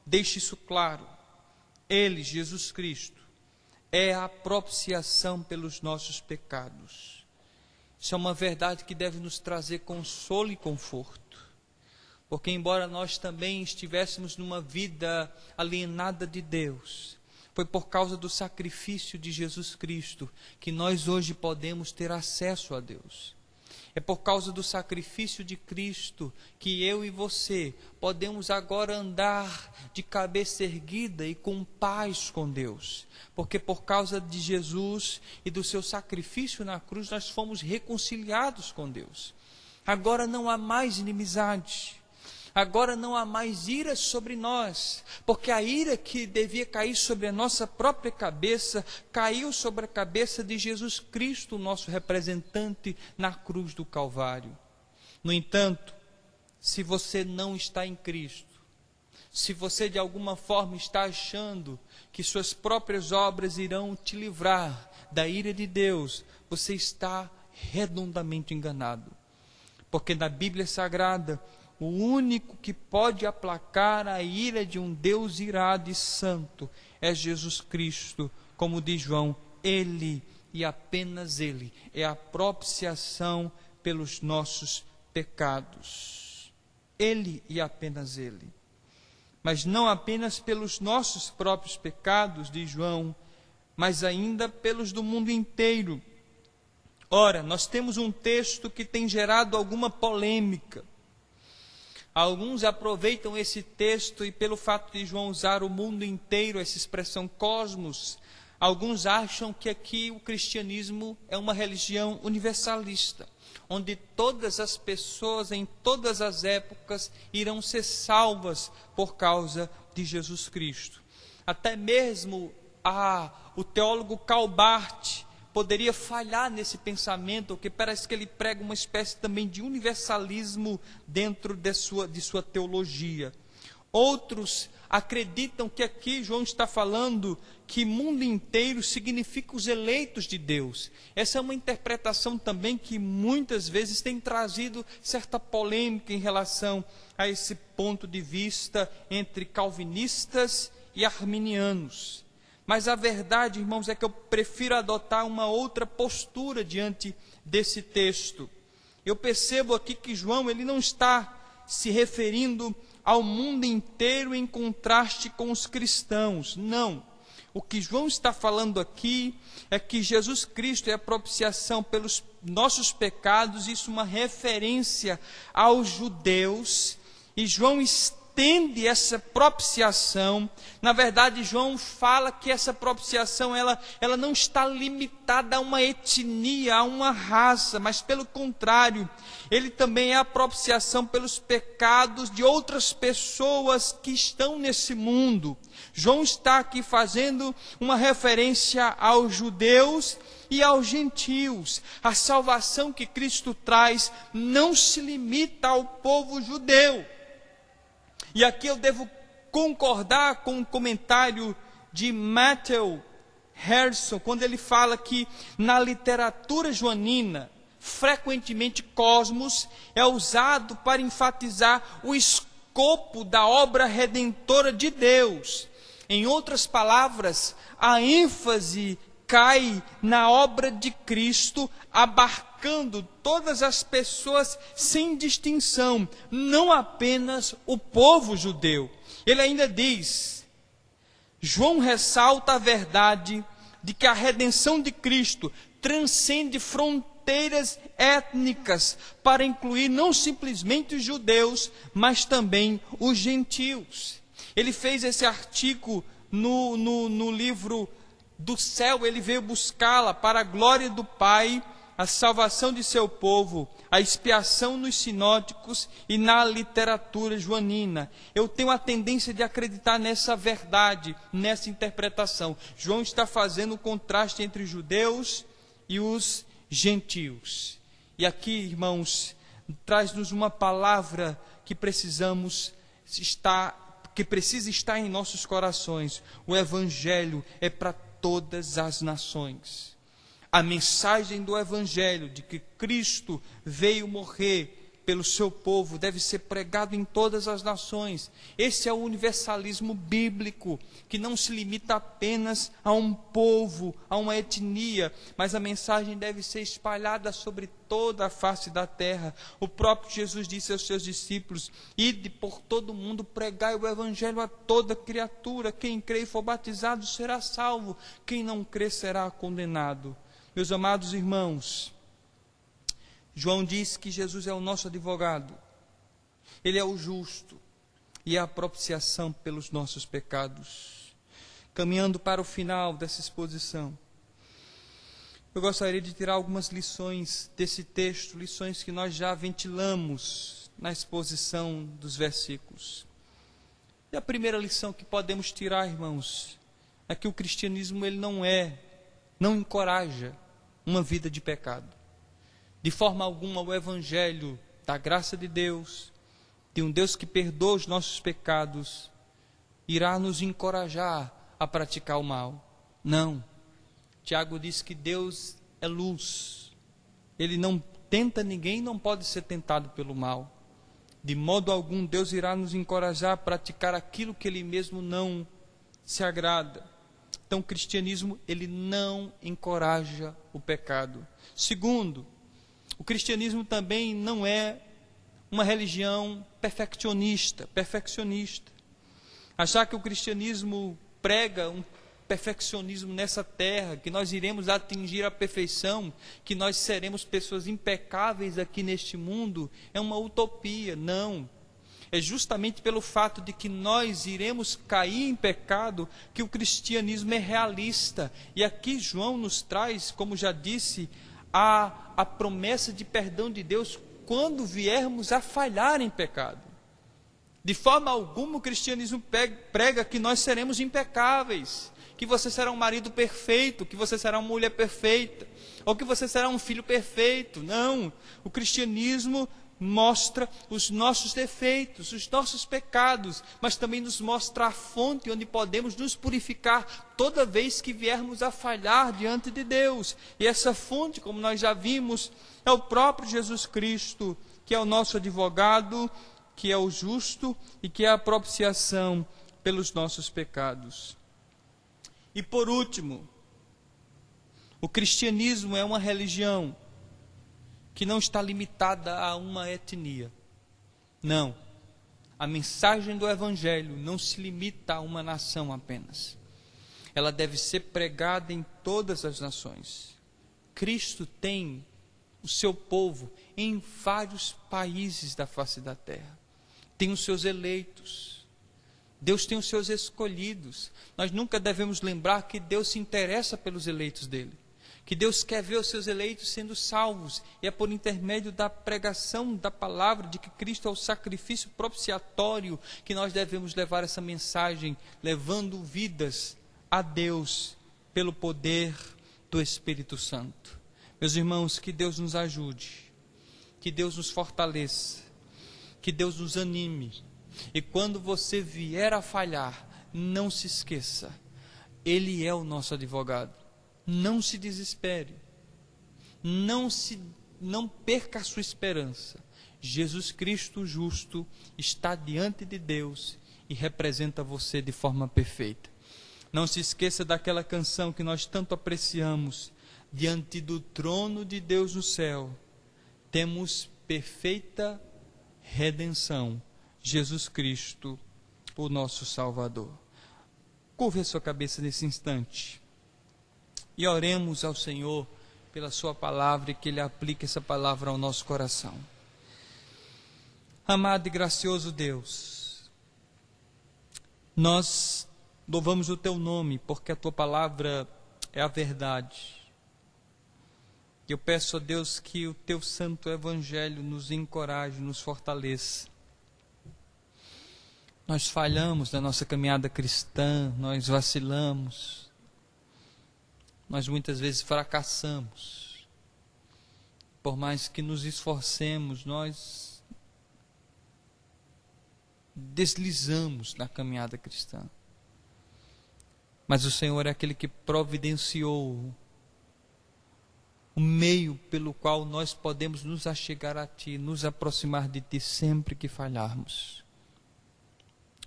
deixa isso claro. Ele, Jesus Cristo, é a propiciação pelos nossos pecados. Isso é uma verdade que deve nos trazer consolo e conforto. Porque embora nós também estivéssemos numa vida alienada de Deus, foi por causa do sacrifício de Jesus Cristo que nós hoje podemos ter acesso a Deus. É por causa do sacrifício de Cristo que eu e você podemos agora andar de cabeça erguida e com paz com Deus. Porque por causa de Jesus e do seu sacrifício na cruz, nós fomos reconciliados com Deus. Agora não há mais inimizade. Agora não há mais ira sobre nós, porque a ira que devia cair sobre a nossa própria cabeça, caiu sobre a cabeça de Jesus Cristo, nosso representante na cruz do Calvário. No entanto, se você não está em Cristo, se você de alguma forma está achando que suas próprias obras irão te livrar da ira de Deus, você está redondamente enganado. Porque na Bíblia Sagrada, o único que pode aplacar a ira de um Deus irado e santo é Jesus Cristo. Como diz João, Ele e apenas Ele é a propiciação pelos nossos pecados. Ele e apenas Ele. Mas não apenas pelos nossos próprios pecados, diz João, mas ainda pelos do mundo inteiro. Ora, nós temos um texto que tem gerado alguma polêmica. Alguns aproveitam esse texto e pelo fato de João usar o mundo inteiro, essa expressão cosmos, alguns acham que aqui o cristianismo é uma religião universalista, onde todas as pessoas em todas as épocas irão ser salvas por causa de Jesus Cristo. Até mesmo o teólogo Karl Barth poderia falhar nesse pensamento, porque parece que ele prega uma espécie também de universalismo dentro de sua teologia. Outros acreditam que aqui João está falando que mundo inteiro significa os eleitos de Deus. Essa é uma interpretação também que muitas vezes tem trazido certa polêmica em relação a esse ponto de vista entre calvinistas e arminianos. Mas a verdade, irmãos, é que eu prefiro adotar uma outra postura diante desse texto. Eu percebo aqui que João ele não está se referindo ao mundo inteiro em contraste com os cristãos. Não. O que João está falando aqui é que Jesus Cristo é a propiciação pelos nossos pecados, isso é uma referência aos judeus, e João estende essa propiciação. Na verdade, João fala que essa propiciação ela não está limitada a uma etnia, a uma raça, mas pelo contrário, ele também é a propiciação pelos pecados de outras pessoas que estão nesse mundo. João está aqui fazendo uma referência aos judeus e aos gentios. A salvação que Cristo traz não se limita ao povo judeu. E aqui eu devo concordar com o comentário de Matthew Harrison, quando ele fala que na literatura joanina, frequentemente cosmos é usado para enfatizar o escopo da obra redentora de Deus. Em outras palavras, a ênfase cai na obra de Cristo, abarcando todas as pessoas sem distinção, não apenas o povo judeu. Ele ainda diz, João ressalta a verdade de que a redenção de Cristo transcende fronteiras étnicas para incluir não simplesmente os judeus, mas também os gentios. Ele fez esse artigo no livro do céu, ele veio buscá-la para a glória do Pai, a salvação de seu povo, a expiação nos sinóticos e na literatura joanina. Eu tenho a tendência de acreditar nessa verdade, nessa interpretação. João está fazendo o contraste entre os judeus e os gentios. E aqui, irmãos, traz-nos uma palavra que precisa estar em nossos corações. O Evangelho é para todas as nações. A mensagem do Evangelho de que Cristo veio morrer pelo seu povo deve ser pregado em todas as nações. Esse é o universalismo bíblico, que não se limita apenas a um povo, a uma etnia, mas a mensagem deve ser espalhada sobre toda a face da terra. O próprio Jesus disse aos seus discípulos: ide por todo o mundo, pregai o Evangelho a toda criatura. Quem crê e for batizado será salvo, quem não crê será condenado. Meus amados irmãos, João diz que Jesus é o nosso advogado, Ele é o justo e é a propiciação pelos nossos pecados. Caminhando para o final dessa exposição, eu gostaria de tirar algumas lições desse texto, lições que nós já ventilamos na exposição dos versículos. E a primeira lição que podemos tirar, irmãos, é que o cristianismo ele não encoraja uma vida de pecado. De forma alguma o evangelho da graça de Deus, de um Deus que perdoa os nossos pecados, irá nos encorajar a praticar o mal. Não. Tiago diz que Deus é luz. Ele não tenta ninguém, não pode ser tentado pelo mal. De modo algum Deus irá nos encorajar a praticar aquilo que Ele mesmo não se agrada. Então o cristianismo, ele não encoraja o pecado. Segundo, o cristianismo também não é uma religião perfeccionista. Achar que o cristianismo prega um perfeccionismo nessa terra, que nós iremos atingir a perfeição, que nós seremos pessoas impecáveis aqui neste mundo, é uma utopia. Não. É justamente pelo fato de que nós iremos cair em pecado que o cristianismo é realista. E aqui João nos traz, como já disse, a promessa de perdão de Deus quando viermos a falhar em pecado. De forma alguma o cristianismo prega que nós seremos impecáveis, que você será um marido perfeito, que você será uma mulher perfeita, ou que você será um filho perfeito. Não, o cristianismo mostra os nossos defeitos, os nossos pecados, mas também nos mostra a fonte onde podemos nos purificar toda vez que viermos a falhar diante de Deus. E essa fonte, como nós já vimos, é o próprio Jesus Cristo, que é o nosso advogado, que é o justo e que é a propiciação pelos nossos pecados. E por último, o cristianismo é uma religião que não está limitada a uma etnia. Não. A mensagem do Evangelho não se limita a uma nação apenas. Ela deve ser pregada em todas as nações. Cristo tem o seu povo em vários países da face da terra. Tem os seus eleitos. Deus tem os seus escolhidos. Nós nunca devemos lembrar que Deus se interessa pelos eleitos dele. Que Deus quer ver os seus eleitos sendo salvos, e é por intermédio da pregação da palavra, de que Cristo é o sacrifício propiciatório, que nós devemos levar essa mensagem, levando vidas a Deus, pelo poder do Espírito Santo. Meus irmãos, que Deus nos ajude, que Deus nos fortaleça, que Deus nos anime, e quando você vier a falhar, não se esqueça, Ele é o nosso advogado. Não se desespere, não perca a sua esperança. Jesus Cristo justo está diante de Deus e representa você de forma perfeita. Não se esqueça daquela canção que nós tanto apreciamos: diante do trono de Deus no céu, temos perfeita redenção, Jesus Cristo, o nosso Salvador. Curva a sua cabeça nesse instante e oremos ao Senhor pela sua palavra, e que Ele aplique essa palavra ao nosso coração. Amado e gracioso Deus, nós louvamos o Teu nome, porque a Tua palavra é a verdade. Eu peço a Deus que o Teu santo evangelho nos encoraje, nos fortaleça. Nós falhamos na nossa caminhada cristã, nós vacilamos, nós muitas vezes fracassamos. Por mais que nos esforcemos, nós deslizamos na caminhada cristã. Mas o Senhor é aquele que providenciou o meio pelo qual nós podemos nos achegar a Ti, nos aproximar de Ti sempre que falharmos.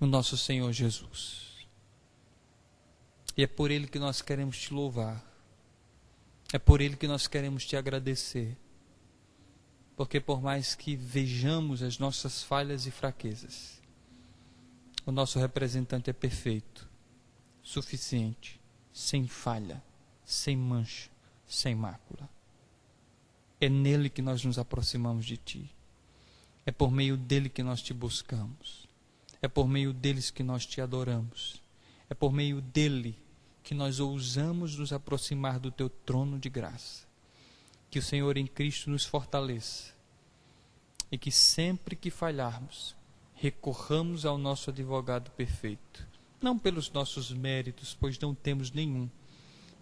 O nosso Senhor Jesus. E é por Ele que nós queremos Te louvar. É por Ele que nós queremos Te agradecer. Porque por mais que vejamos as nossas falhas e fraquezas, o nosso representante é perfeito, suficiente, sem falha, sem mancha, sem mácula. É nele que nós nos aproximamos de Ti. É por meio dele que nós Te buscamos. É por meio deles que nós Te adoramos. É por meio dele que nós ousamos nos aproximar do teu trono de graça. Que o Senhor em Cristo nos fortaleça e que sempre que falharmos, recorramos ao nosso advogado perfeito, não pelos nossos méritos, pois não temos nenhum,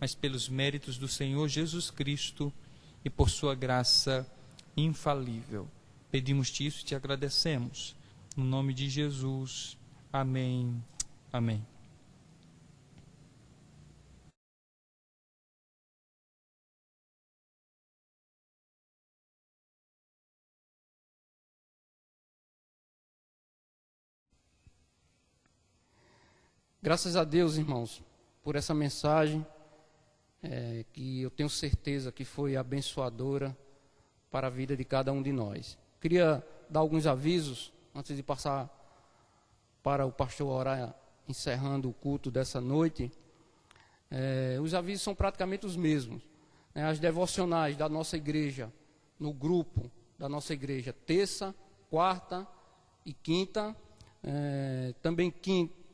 mas pelos méritos do Senhor Jesus Cristo e por sua graça infalível. Pedimos-te isso e te agradecemos. No nome de Jesus. Amém. Amém. Graças a Deus, irmãos, por essa mensagem, que eu tenho certeza que foi abençoadora para a vida de cada um de nós. Queria dar alguns avisos, antes de passar para o pastor orar, encerrando o culto dessa noite. Os avisos são praticamente os mesmos. As devocionais da nossa igreja, no grupo da nossa igreja, terça, quarta e quinta.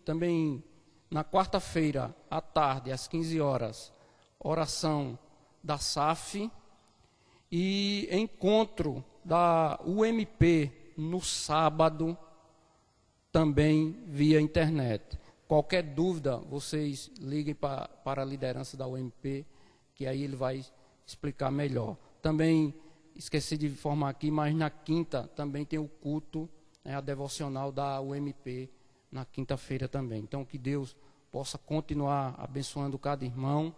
Também na quarta-feira, à tarde, às 15 horas, oração da SAF e encontro da UMP no sábado, também via internet. Qualquer dúvida, vocês liguem para a liderança da UMP, que aí ele vai explicar melhor. Também esqueci de informar aqui, mas na quinta também tem o culto, a devocional da UMP, na quinta-feira também. Então, que Deus possa continuar abençoando cada irmão,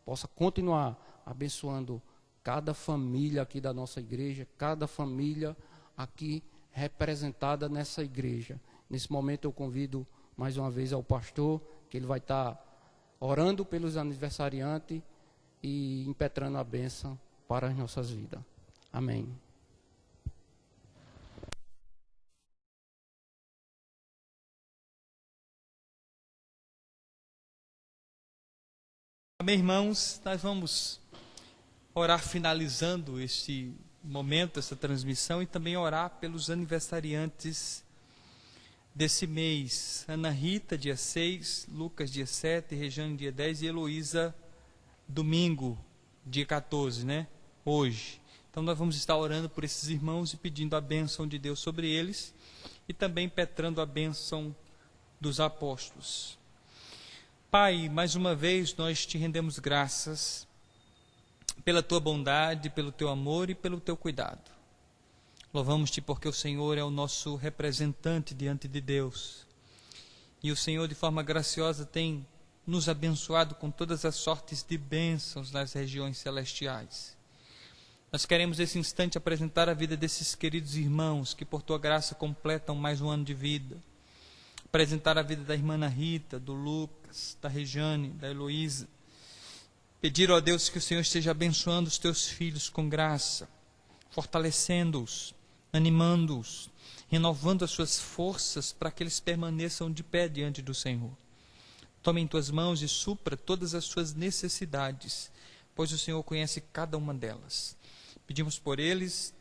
possa continuar abençoando cada família aqui da nossa igreja, cada família aqui representada nessa igreja. Nesse momento eu convido mais uma vez ao pastor, que ele vai estar orando pelos aniversariantes e impetrando a bênção para as nossas vidas. Amém. Amém, irmãos, nós vamos orar finalizando este momento, essa transmissão, e também orar pelos aniversariantes desse mês. Ana Rita, dia 6, Lucas, dia 7, Rejane, dia 10 e Heloísa, domingo, dia 14, né? Hoje. Então nós vamos estar orando por esses irmãos e pedindo a bênção de Deus sobre eles e também petrando a bênção dos apóstolos. Pai, mais uma vez nós te rendemos graças pela tua bondade, pelo teu amor e pelo teu cuidado. Louvamos-te porque o Senhor é o nosso representante diante de Deus. E o Senhor, de forma graciosa, tem nos abençoado com todas as sortes de bênçãos nas regiões celestiais. Nós queremos nesse instante apresentar a vida desses queridos irmãos que por tua graça completam mais um ano de vida. Apresentar a vida da irmã Ana Rita, do Lucas, da Rejane, da Heloísa. Pedir, ó Deus, que o Senhor esteja abençoando os teus filhos com graça, fortalecendo-os, animando-os, renovando as suas forças para que eles permaneçam de pé diante do Senhor. Tome em tuas mãos e supra todas as suas necessidades, pois o Senhor conhece cada uma delas. Pedimos por eles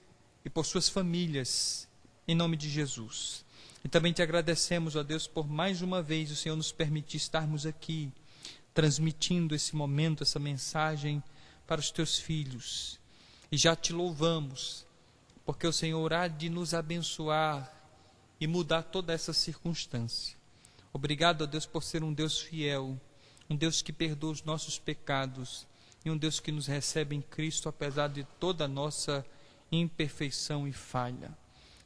e por suas famílias, em nome de Jesus. E também te agradecemos, ó Deus, por mais uma vez o Senhor nos permitir estarmos aqui, transmitindo esse momento, essa mensagem para os teus filhos. E já te louvamos, porque o Senhor há de nos abençoar e mudar toda essa circunstância. Obrigado, ó Deus, por ser um Deus fiel, um Deus que perdoa os nossos pecados e um Deus que nos recebe em Cristo, apesar de toda a nossa imperfeição e falha.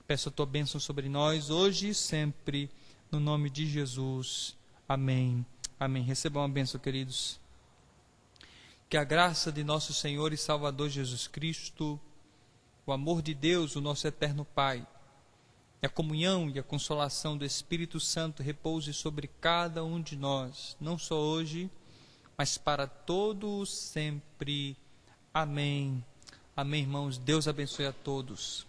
Peço a tua bênção sobre nós, hoje e sempre, no nome de Jesus. Amém. Amém. Recebam a bênção, queridos. Que a graça de nosso Senhor e Salvador Jesus Cristo, o amor de Deus, o nosso eterno Pai, e a comunhão e a consolação do Espírito Santo repouse sobre cada um de nós, não só hoje, mas para todos sempre. Amém. Amém, irmãos. Deus abençoe a todos.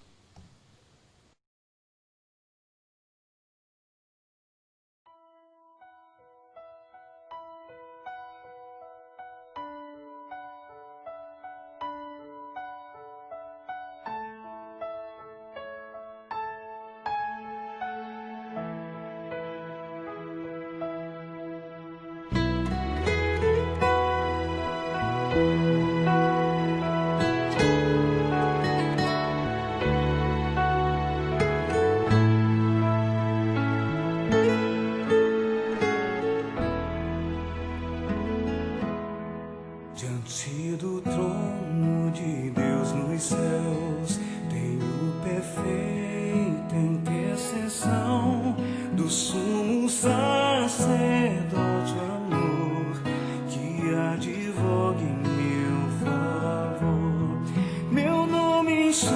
Diante do trono de Deus nos céus, tenho perfeita intercessão do sumo sacerdote amor, que advoga em meu favor. Meu nome em suas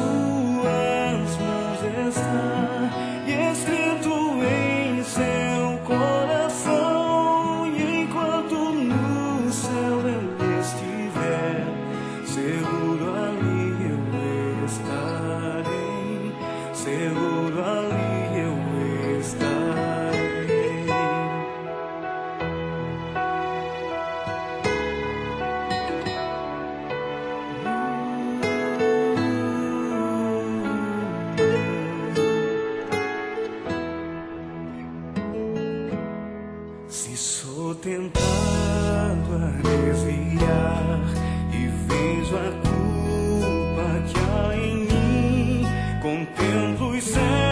mãos está, e escrito em seu coração, e enquanto no céu ele estiver, seguro ali eu estarei, seguro ali eu estarei. Se sou tentado a desviar e vejo a culpa que há em mim, contemplo os céus